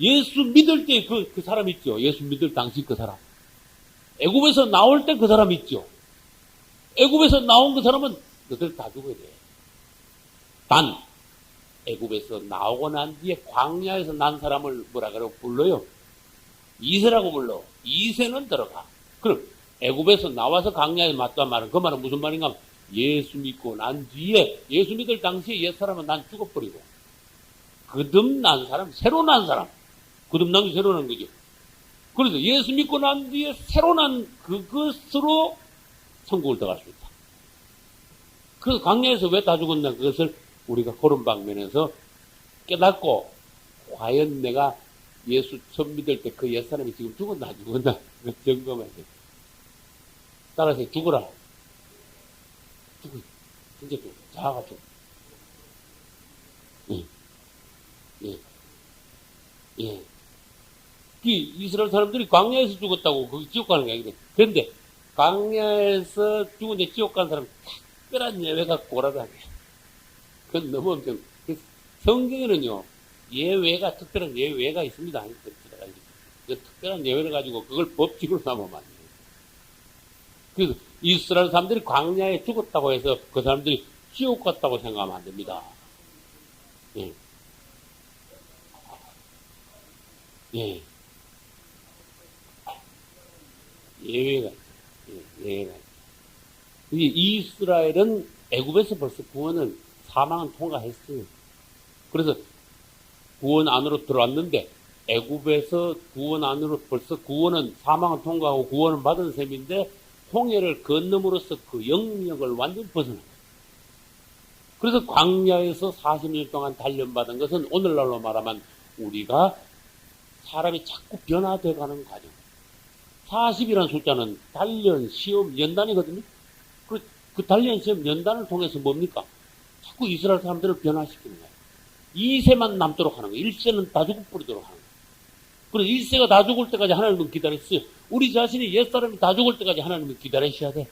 예수 믿을 때 그 사람 있죠. 예수 믿을 당시 그 사람. 애굽에서 나올 때 그 사람 있죠. 애굽에서 나온 그 사람은 너들 다 죽어야 돼. 단 애굽에서 나오고 난 뒤에 광야에서 난 사람을 뭐라 그러고 불러요? 2세라고 불러. 2세는 들어가. 그럼 애굽에서 나와서 광야에 맞다 말은 그 말은 무슨 말인가 하면 예수 믿고 난 뒤에 예수 믿을 당시에 옛사람은 난 죽어버리고 거듭난 사람, 새로 난 사람. 거듭난 게 새로 난 거죠. 그래서 예수 믿고 난 뒤에 새로 난 그것으로 천국을 들어갈 수 있다. 그래서 광야에서 왜 다 죽었나 그것을 우리가 그런 방면에서 깨닫고 과연 내가 예수 처음 믿을 때 그 옛사람이 지금 죽었나 안 죽었나 점검해야 돼. 따라서 죽어라. 죽어. 진짜 죽어. 자아가 죽어. 예. 예. 이스라엘 사람들이 광야에서 죽었다고 거기 지옥 가는 게 아니래. 그런데 광야에서 죽은데 지옥 가는 사람 특별한 예외가 고라다니. 그건 너무 엄청. 성경에는요 예외가 특별한 예외가 있습니다. 그 특별한 예외를 가지고 그걸 법칙으로 삼으면 안 돼요. 그래서 이스라엘 사람들이 광야에 죽었다고 해서 그 사람들이 지옥 갔다고 생각하면 안 됩니다. 예. 예. 예외가 있어요. 예외가 있어요. 이스라엘은 애굽에서 벌써 구원을 사망은 통과했어요. 그래서 구원 안으로 들어왔는데 애굽에서 구원 안으로 벌써 구원은 사망을 통과하고 구원을 받은 셈인데 홍해를 건너므로써 그 영역을 완전히 벗어난 거예요. 그래서 광야에서 40년 동안 단련받은 것은 오늘날로 말하면 우리가 사람이 자꾸 변화되어가는 과정. 40이라는 숫자는 단련, 시험, 연단이거든요. 그 단련, 시험, 연단을 통해서 뭡니까? 자꾸 이스라엘 사람들을 변화시키는 거예요. 2세만 남도록 하는 거예요. 1세는 다 죽어버리도록 하는 거예요. 그래서 1세가 다 죽을 때까지 하나님은 기다렸어요. 우리 자신이 옛사람이 다 죽을 때까지 하나님은 기다리셔야 돼.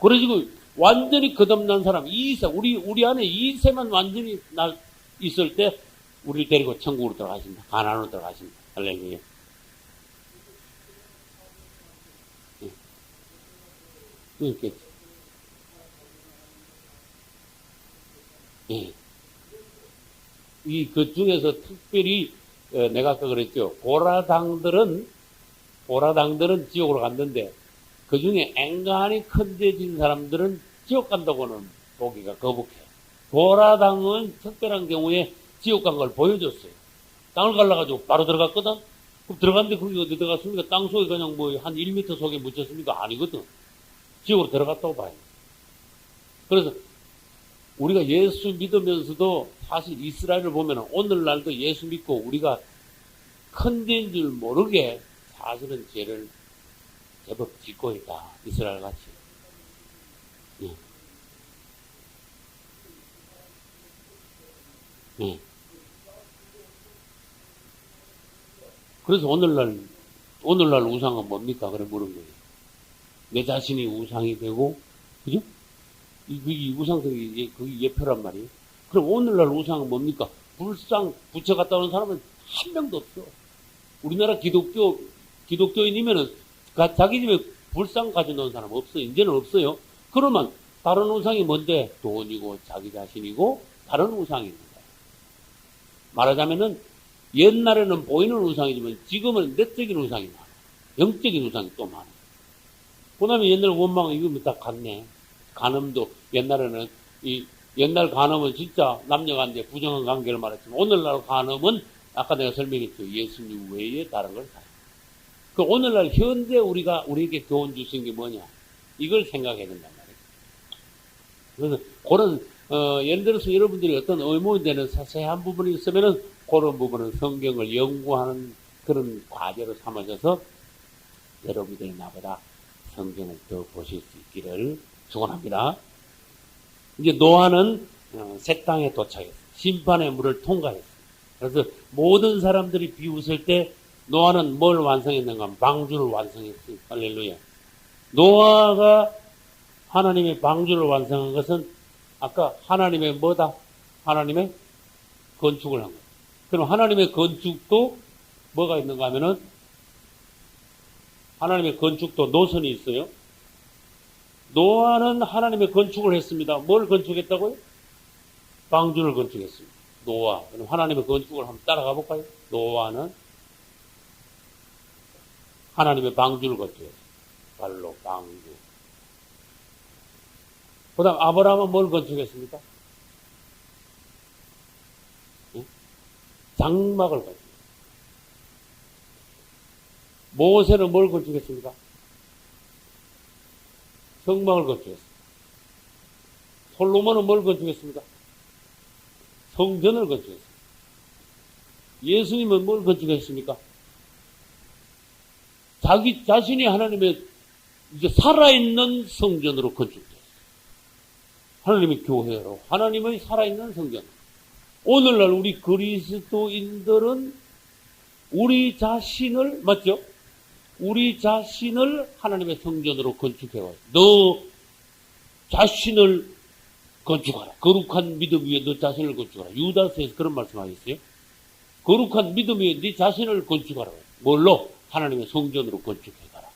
그래가지고 완전히 거듭난 사람, 2세, 우리 안에 2세만 완전히 있을 때 우리를 데리고 천국으로 들어가십니다. 가나안으로 들어가십니다. 할렐루야. 그렇겠지. 예. 그 중에서 특별히 내가 아까 그랬죠. 고라당들은 지옥으로 갔는데 그 중에 앵간히 큰데진 사람들은 지옥 간다고는 보기가 거북해. 고라당은 특별한 경우에 지옥 간 걸 보여줬어요. 땅을 갈라가지고 바로 들어갔거든? 그럼 들어갔는데 거기 어디 들어갔습니까? 땅 속에 그냥 뭐 한 1m 속에 묻혔습니까? 아니거든. 지옥으로 들어갔다고 봐요. 그래서 우리가 예수 믿으면서도 사실 이스라엘을 보면 오늘날도 예수 믿고 우리가 큰 데인 줄 모르게 사실은 죄를 제법 짓고 있다. 이스라엘 같이. 예. 예. 그래서 오늘날 우상은 뭡니까? 그래 물은 거예요. 내 자신이 우상이 되고, 그죠? 이 우상들이 그게 예표란 말이에요. 그럼 오늘날 우상은 뭡니까? 불상 붙여갔다 오는 사람은 한 명도 없어. 우리나라 기독교인이면은 자기 집에 불상 가져놓은 사람 없어요. 이제는 없어요. 그러면 다른 우상이 뭔데? 돈이고 자기 자신이고 다른 우상입니다. 말하자면은 옛날에는 보이는 우상이지만 지금은 내적인 우상이 많아. 영적인 우상이 또 많아. 그 다음에 옛날 원망은 이거 다 같네. 간음도 옛날에는 옛날 간음은 진짜 남녀간에 부정한 관계를 말했지만 오늘날 간음은 아까 내가 설명했죠. 예수님 외에 다른 걸 다. 그 오늘날 현재 우리에게 교훈 주신 게 뭐냐? 이걸 생각해야 된단 말이에요. 그래서 그런 예를 들어서 여러분들이 어떤 의문이 되는 세세한 부분이 있으면은 그런 부분은 성경을 연구하는 그런 과제로 삼으셔서 여러분들이 나보다 성경을 더 보실 수 있기를 축원합니다. 이제 노아는 새 땅에 도착했어요. 심판의 물을 통과했어요. 그래서 모든 사람들이 비웃을 때 노아는 뭘 완성했는가? 방주를 완성했어요. 할렐루야. 노아가 하나님의 방주를 완성한 것은 아까 하나님의 뭐다? 하나님의 건축을 한 거예요. 그럼 하나님의 건축도 뭐가 있는가 하면은 하나님의 건축도 노선이 있어요. 노아는 하나님의 건축을 했습니다. 뭘 건축했다고요? 방주를 건축했습니다. 노아. 그럼 하나님의 건축을 한번 따라가 볼까요? 노아는 하나님의 방주를 건축했어요. 발로 방주. 그 다음 아브라함은 뭘 건축했습니까? 응? 장막을 건축했어요. 모세는 뭘 건축했습니까? 성막을 건축했습니다. 솔로몬은 뭘 건축했습니까? 성전을 건축했습니다. 예수님은 뭘 건축했습니까? 자기 자신이 하나님의 이제 살아있는 성전으로 건축됐어요. 하나님의 교회로, 하나님의 살아있는 성전. 오늘날 우리 그리스도인들은 우리 자신을, 맞죠? 우리 자신을 하나님의 성전으로 건축해와요. 너 자신을 건축하라. 거룩한 믿음 위에 너 자신을 건축하라. 유다서에서 그런 말씀하셨어요. 거룩한 믿음 위에 네 자신을 건축하라. 뭘로? 하나님의 성전으로 건축해가라.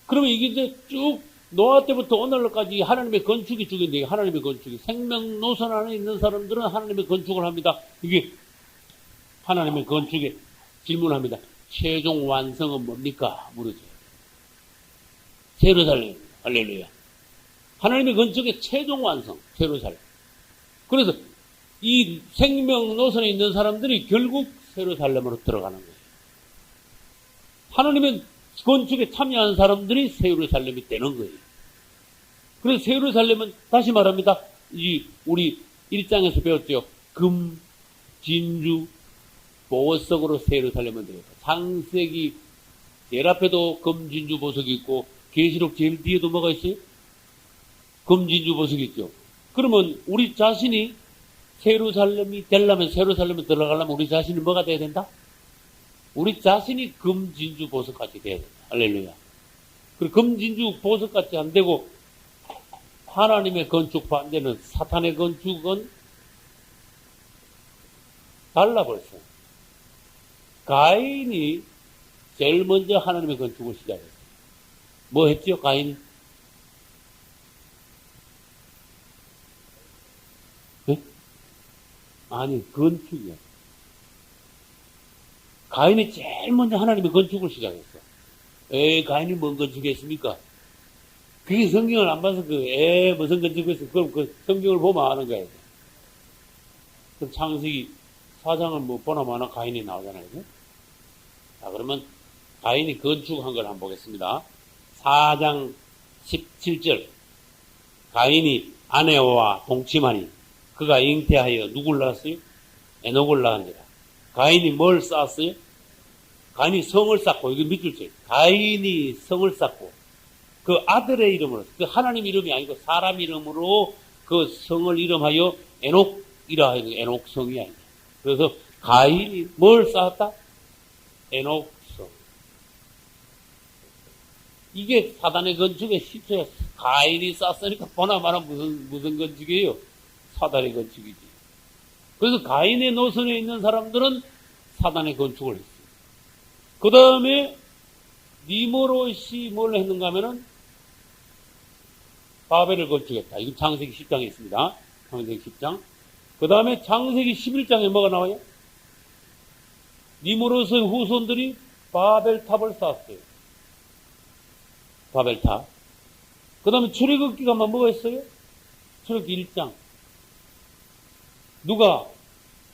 그러면 이게 이제 쭉 노아 때부터 오늘까지 하나님의 건축이 중인데 하나님의 건축이 생명노선 안에 있는 사람들은 하나님의 건축을 합니다. 이게 하나님의 건축에 질문합니다. 최종 완성은 뭡니까? 물으죠. 예루살렘. 할렐루야. 하나님의 건축의 최종 완성. 예루살렘. 그래서 이 생명 노선에 있는 사람들이 결국 예루살렘으로 들어가는 거예요. 하나님의 건축에 참여한 사람들이 예루살렘이 되는 거예요. 그래서 예루살렘은 다시 말합니다. 우리 1장에서 배웠죠. 금, 진주, 보석으로 예루살렘은 되었다. 창세기 제일 앞에도 금, 진주, 보석이 있고 계시록 제일 뒤에도 뭐가 있어요? 금, 진주, 보석이 있죠. 그러면 우리 자신이 예루살렘이 되려면 예루살렘에 들어가려면 우리 자신이 뭐가 돼야 된다? 우리 자신이 금, 진주, 보석같이 돼야 된다. 할렐루야. 그리고 금, 진주, 보석같이 안 되고 하나님의 건축 반대는 사탄의 건축은 달라 벌써. 가인이 제일 먼저 하나님의 건축을 시작했어요. 뭐 했죠, 가인이? 네? 아니, 건축이야. 가인이 제일 먼저 하나님의 건축을 시작했어. 가인이 뭔 건축했습니까? 그게 성경을 안 봐서 무슨 건축했어? 그럼 그 성경을 보면 아는 거야. 그 창세기 4장을 뭐 보나 마나 가인이 나오잖아요. 자, 그러면 가인이 건축한 걸 한번 보겠습니다. 4장 17절. 가인이 아내와 동침하니 그가 잉태하여 누굴 낳았어요? 에녹을 낳았느라. 가인이 뭘 쌓았어요? 가인이 성을 쌓고, 이거 밑줄 쳐. 가인이 성을 쌓고, 그 아들의 이름으로, 그 하나님 이름이 아니고 사람 이름으로 그 성을 이름하여 에녹이라 하여 에녹성이 아니야. 그래서 가인이 뭘 쌓았다? 에녹성. 이게 사단의 건축의 시초야. 가인이 쌓았으니까 보나마나 무슨 건축이에요? 사단의 건축이지. 그래서 가인의 노선에 있는 사람들은 사단의 건축을 했어요. 그 다음에 니므롯이 뭘 했는가 하면은 바벨을 건축했다. 이건 창세기 10장에 있습니다. 창세기 10장. 그 다음에 창세기 11장에 뭐가 나와요? 니므롯의 후손들이 바벨탑을 쌓았어요. 바벨탑. 그 다음에 출애굽기가 뭐가 있어요? 출애굽기 1장. 누가?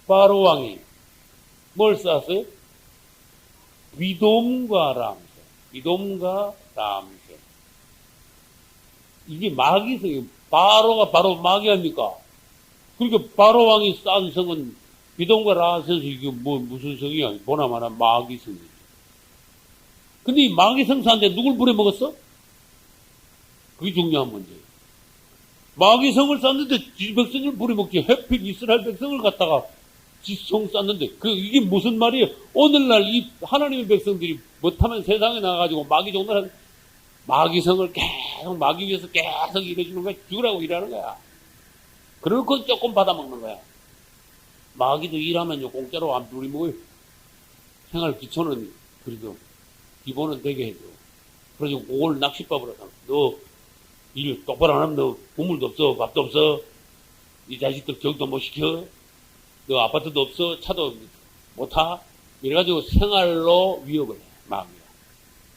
바로 왕이 뭘 쌓았어요? 위돔과 람세. 위돔과 람세. 이게 마귀성이에요. 바로가 바로 마귀 아닙니까? 그러니까 바로 왕이 쌓은 성은 위돔과 람세에서 이게 무슨 성이야? 보나마나 마귀성이지. 근데 이 마귀성 사는데 누굴 부려먹었어? 그게 중요한 문제예요. 마귀성을 쌓는데 지 백성을 부려먹지. 해필 이스라엘 백성을 갖다가 지성 쌓는데 이게 무슨 말이에요? 오늘날 이 하나님의 백성들이 못하면 세상에 나가가지고 마귀 종들한 마귀성을 계속 마귀 위해서 계속 일해주는 거야. 죽으라고 일하는 거야. 그럴 건 조금 받아먹는 거야. 마귀도 일하면요 공짜로 안 부리먹어요. 생활 기초는 그래도 기본은 되게 해줘. 그래서 그걸 낚싯밥으로 하잖아. 너 일 똑바로 안 하면 너 국물도 없어, 밥도 없어, 이 자식들 교육도 못 시켜, 너 아파트도 없어, 차도 못 타. 이래가지고 생활로 위협을 해, 마음이야.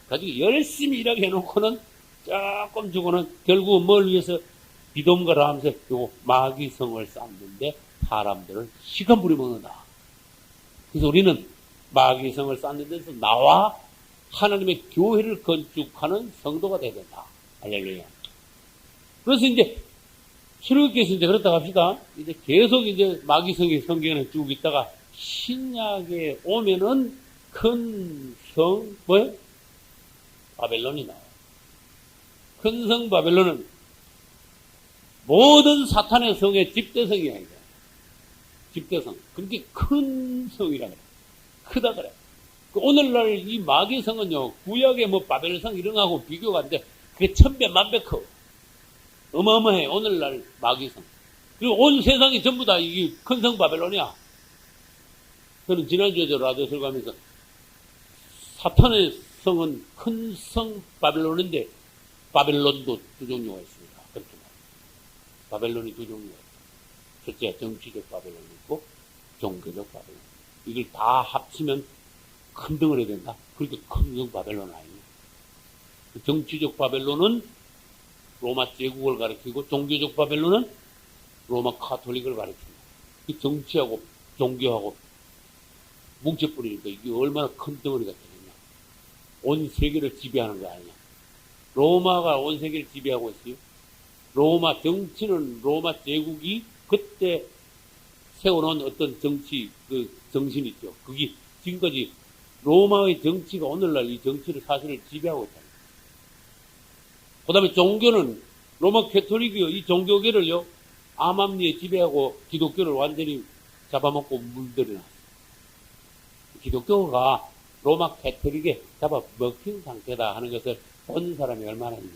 가지고 열심히 일하게 해놓고는 조금 주고는 결국 뭘 위해서 비돔과 람세, 요 마귀성을 쌓는데 사람들을 시간 부려먹는다. 그래서 우리는 마귀성을 쌓는 데서 나와 하나님의 교회를 건축하는 성도가 되야 된다. 할렐루야. 그래서 이제 출애굽기에서 이제 그렇다고 합시다. 이제 계속 이제 마귀성이 성경에 쭉 있다가 신약에 오면은 큰 성 뭐예요? 바벨론이 나와요. 큰 성 바벨론은 모든 사탄의 성의 집대성이 아니라 집대성. 그렇게 큰 성이라 그래. 크다 그래. 오늘날 이 마귀성은요 구약의 뭐 바벨성 이런 거하고 비교가 안 돼. 그게 천배 만배 커. 어마어마해. 오늘날 마귀성. 그리고 온 세상이 전부 다 이게 큰 성 바벨론이야. 저는 지난주에 저 라디오 설교하면서 사탄의 성은 큰 성 바벨론인데 바벨론도 두 종류가 있습니다. 그렇게 말해요. 바벨론이 두 종류가 있어요. 첫째 정치적 바벨론이 있고 종교적 바벨론. 이걸 다 합치면 큰 덩어리 된다. 그러니까 큰 성 바벨론 아니에요. 정치적 바벨론은 로마 제국을 가리키고 종교적 바벨론은 로마 카톨릭을 가리킵니다. 이 정치하고 종교하고 뭉쳐버리니까 이게 얼마나 큰 덩어리가 되겠냐. 온 세계를 지배하는 거 아니냐. 로마가 온 세계를 지배하고 있어요. 로마 정치는 로마 제국이 그때 세워놓은 어떤 정치 그 정신이 있죠. 그게 지금까지 로마의 정치가 오늘날 이 정치를 사실을 지배하고 있다. 그 다음에 종교는 로마 캐톨릭이요. 이 종교계를요. 암암리에 지배하고 기독교를 완전히 잡아먹고 물들여놨어요. 기독교가 로마 캐톨릭에 잡아먹힌 상태다 하는 것을 본 사람이 얼마나 있냐.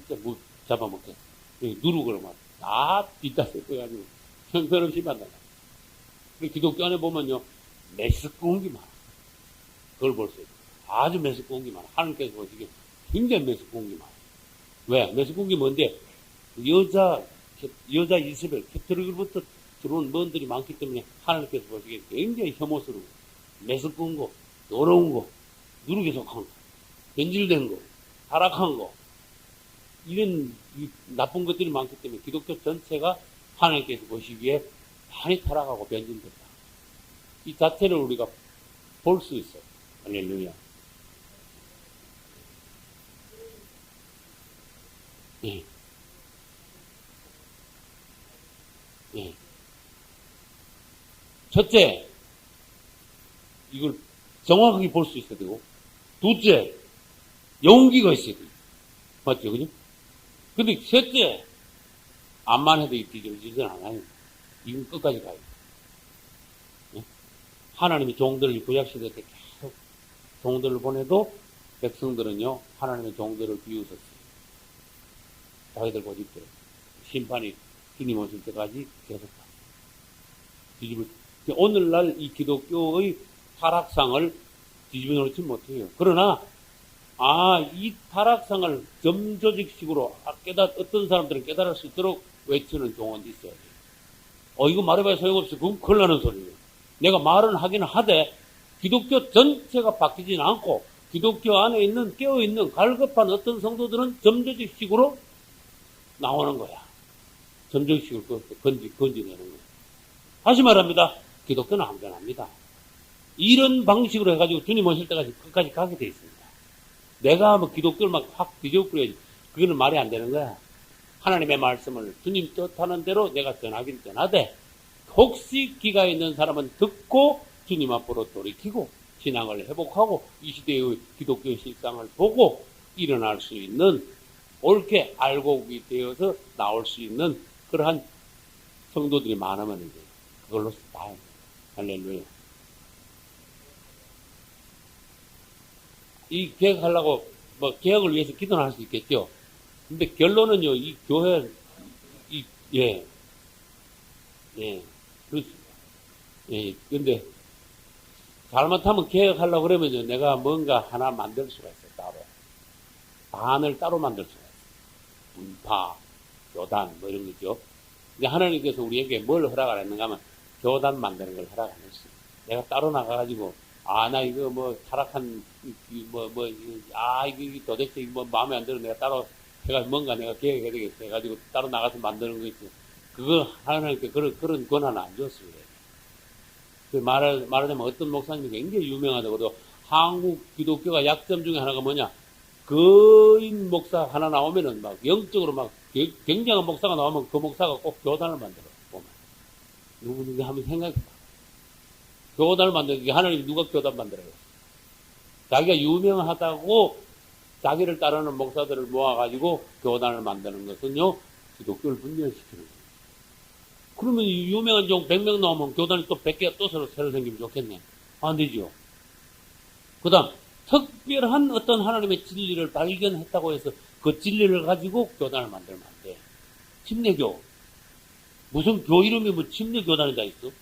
진짜 잡아먹겠어. 누룩을 막 다 뒷다슬 꺼가지고 형편없이 만나요. 기독교 안에 보면요. 메스꺼운 게 많아. 그걸 볼 수 있어요. 아주 메스꺼운 게 많아. 하나님께서 보시기에 굉장히 메스꺼운 게 많아. 왜? 메스꺼운 게 뭔데? 여자 이스벨, 캐톨릭으로부터 들어온 먼들이 많기 때문에 하나님께서 보시기에 굉장히 혐오스러운 거, 매스꺼운 거, 더러운 거, 누르게 속한 거, 변질된 거, 타락한 거, 이런 나쁜 것들이 많기 때문에 기독교 전체가 하나님께서 보시기에 많이 타락하고 변질됐다. 이 자체를 우리가 볼 수 있어요. 할렐루야. 예. 예. 첫째, 이걸 정확하게 볼 수 있어야 되고, 둘째, 용기가 있어야 돼요. 맞죠? 그죠? 근데 셋째, 암만 해도 뒤집어지진 않아요. 이건 끝까지 가요. 예? 하나님이 종들을 구약시대 때 계속 종들을 보내도 백성들은요, 하나님의 종들을 비웃었어요. 자기들 고집대로. 심판이 주님 오실 때까지 계속 가요. 뒤집어. 오늘날 이 기독교의 타락상을 뒤집어 놓지 못해요. 그러나, 이 타락상을 점조직식으로 어떤 사람들은 깨달을 수 있도록 외치는 종언이 있어야 돼요. 이거 말해봐야 소용없어. 그건 큰일 나는 소리예요. 내가 말은 하기는 하되, 기독교 전체가 바뀌지는 않고, 기독교 안에 있는, 깨어있는, 갈급한 어떤 성도들은 점조직식으로 나오는 거야. 점조직식으로 건지내는 거야. 다시 말합니다. 기독교는 안 변합니다. 이런 방식으로 해가지고 주님 오실 때까지 끝까지 가게 돼 있습니다. 내가 뭐 기독교를 막 확 뒤집어버려야지. 그거는 말이 안 되는 거야. 하나님의 말씀을 주님 뜻하는 대로 내가 전하긴 전하되, 혹시 귀가 있는 사람은 듣고 주님 앞으로 돌이키고 신앙을 회복하고 이 시대의 기독교 실상을 보고 일어날 수 있는, 옳게 알고 되어서 나올 수 있는 그러한 성도들이 많으면 이제 그걸로 다요. 할렐루야. 이 개혁하려고 개혁을 위해서 기도는 할 수 있겠죠. 근데 결론은요, 이 교회, 그렇습니다. 근데 잘못하면 개혁하려고 그러면요, 내가 뭔가 하나 만들 수가 있어요, 따로. 반을 따로 만들 수가 있어요. 분파, 교단, 이런 거죠. 근데 하나님께서 우리에게 뭘 허락 안 했는가 하면, 교단 만드는 걸 허락 안 했어요. 내가 따로 나가가지고, 나 이거 타락한, 이거 도대체 마음에 안 들어. 내가 따로 해가지고 뭔가 내가 계획해야 되겠어. 해가지고 따로 나가서 만드는 거 있지. 그거 하나님께 그런 권한을 안 줬어요. 말하자면 어떤 목사님이 굉장히 유명하다고도 한국 기독교가 약점 중에 하나가 뭐냐. 거인 목사 하나 나오면은 영적으로 굉장한 목사가 나오면 그 목사가 꼭 교단을 만들어. 보면. 누구누구 하면 생각해봐. 교단을 만들기 하나님이 누가 교단 만들어요? 자기가 유명하다고 자기를 따르는 목사들을 모아가지고 교단을 만드는 것은요, 기독교를 분열시키는 거예요. 그러면 유명한 종 100명 나오면 교단이 또 100개가 또 새로 생기면 좋겠네. 안 되죠. 그 다음, 특별한 어떤 하나님의 진리를 발견했다고 해서 그 진리를 가지고 교단을 만들면 안 돼. 침례교. 무슨 교 이름이 침례교단이 다 있어?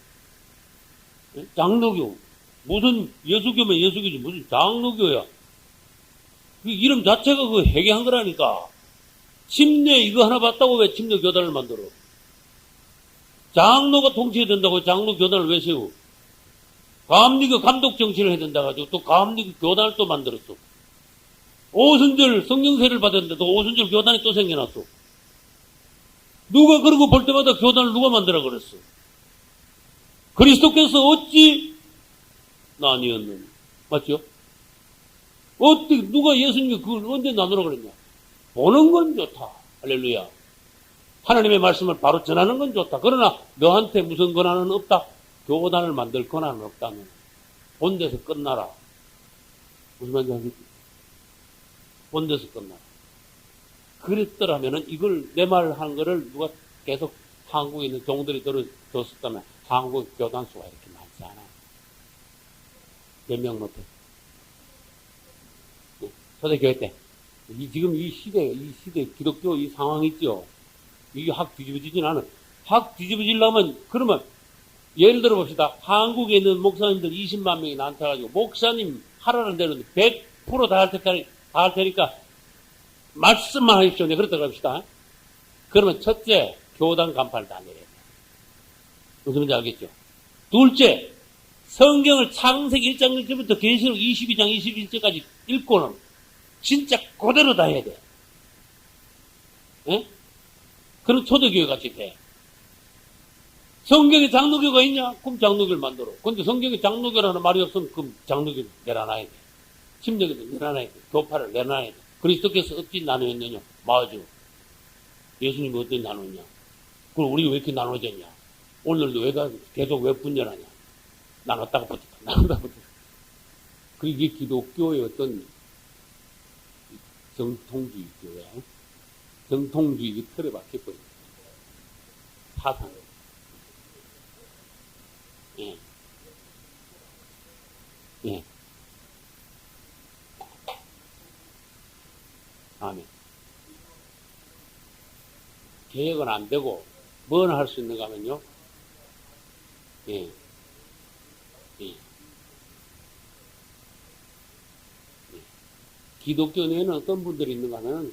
장로교. 무슨 예수교면 예수교지. 무슨 장로교야. 그 이름 자체가 그 해괴한 거라니까. 침례 이거 하나 봤다고 왜 침례교단을 만들어? 장로가 통치해야 된다고 장로교단을 왜 세워? 감리교 감독 정치를 해야 된다 가지고 또 감리교 교단을 또 만들었어. 오순절 성령세를 받았는데 또 오순절 교단이 또 생겨났어. 누가 그러고 볼 때마다 교단을 누가 만들어 그랬어? 그리스도께서 어찌 나뉘었느냐. 맞죠? 어떻게, 누가 예수님이 그걸 언제 나누라 그랬냐. 보는 건 좋다. 할렐루야. 하나님의 말씀을 바로 전하는 건 좋다. 그러나 너한테 무슨 권한은 없다. 교단을 만들 권한은 없다면 본데서 끝나라. 무슨 말인지 알겠지? 본데서 끝나라. 그랬더라면은 이걸 내 말 한 거를 누가 계속 한국에 있는 종들이 들어줬었다면 한국 교단 수가 이렇게 많지 않아요. 몇 명 못해. 초대교회 때. 지금 이 시대 기독교 이 상황 있죠? 이게 확 뒤집어지진 않아. 확 뒤집어지려면, 그러면, 예를 들어 봅시다. 한국에 있는 목사님들 20만 명이 나한테 가지고, 목사님 하라는 대로 100% 다 할 테니까, 말씀만 하십시오. 네, 그렇다고 합시다. 그러면 첫째, 교단 간판을 다 내려야 돼. 무슨 말인지 알겠죠? 둘째, 성경을 창세기 1장 1절부터 계시록 22장 21절까지 읽고는 진짜 그대로 다 해야 돼. 예? 그런 초대교회 같이 돼. 성경에 장로교가 있냐? 그럼 장로교를 만들어. 근데 성경에 장로교라는 말이 없으면 그럼 장로교를 내려놔야 돼. 침례교도 내려놔야 돼. 교파를 내려놔야 돼. 그리스도께서 어찌 나누었느냐? 맞아. 예수님이 어떻게 나누었냐? 그럼 우리가 왜 이렇게 나눠졌냐? 오늘도 계속 왜 분열하냐? 나눴다가 붙었다. 나눴다가 붙었다. 그게 기독교의 어떤 정통주의 교회, 정통주의 틀에 박혀버린 사상. 예. 예. 아멘. 개혁은 안 되고, 뭘 할 수 있는가 하면요. 예. 예. 기독교 내에는 어떤 분들이 있는가 하면,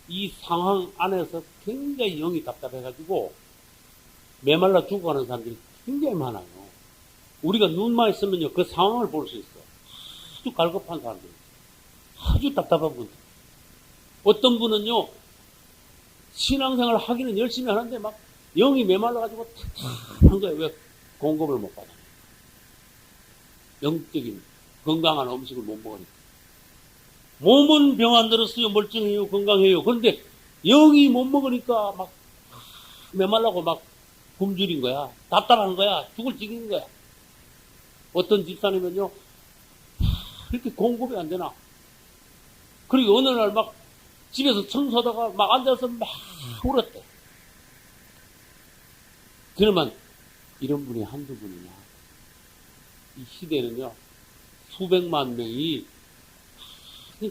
이 상황 안에서 굉장히 영이 답답해가지고, 메말라 죽어가는 사람들이 굉장히 많아요. 우리가 눈만 있으면요, 그 상황을 볼 수 있어. 아주 갈급한 사람들. 아주 답답한 분들. 어떤 분은요, 신앙생활 하기는 열심히 하는데 막 영이 메말라가지고 탁탁한 거예요. 왜? 공급을 못 받아요. 영적인 건강한 음식을 못 먹으니까. 몸은 병 안 들었어요. 멀쩡해요. 건강해요. 그런데 영이 못 먹으니까 막 메말라고 막 굶주린 거야. 답답한 거야. 죽을 지긴 거야. 어떤 집사님은요, 이렇게 공급이 안 되나? 그리고 어느 날 막 집에서 청소하다가 막 앉아서 막 울었대. 그러면 이런 분이 한두 분이냐. 이 시대는요, 수백만 명이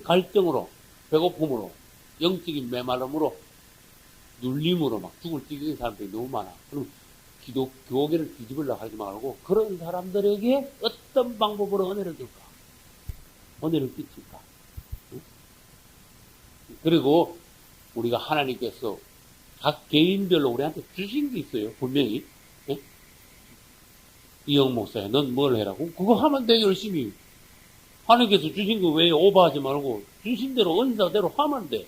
갈등으로, 배고픔으로, 영적인 메마름으로, 눌림으로 막 죽을 찌개는 사람들이 너무 많아. 그럼 교계를 뒤집으려고 하지 말고 그런 사람들에게 어떤 방법으로 은혜를 줄까? 은혜를 끼칠까? 응? 그리고 우리가 하나님께서 각 개인별로 우리한테 주신 게 있어요. 분명히. 예? 이영 목사야, 넌 뭘 해라고? 그거 하면 돼, 열심히. 하나님께서 주신 거 왜 오버하지 말고 주신 대로 은사대로 하면 돼.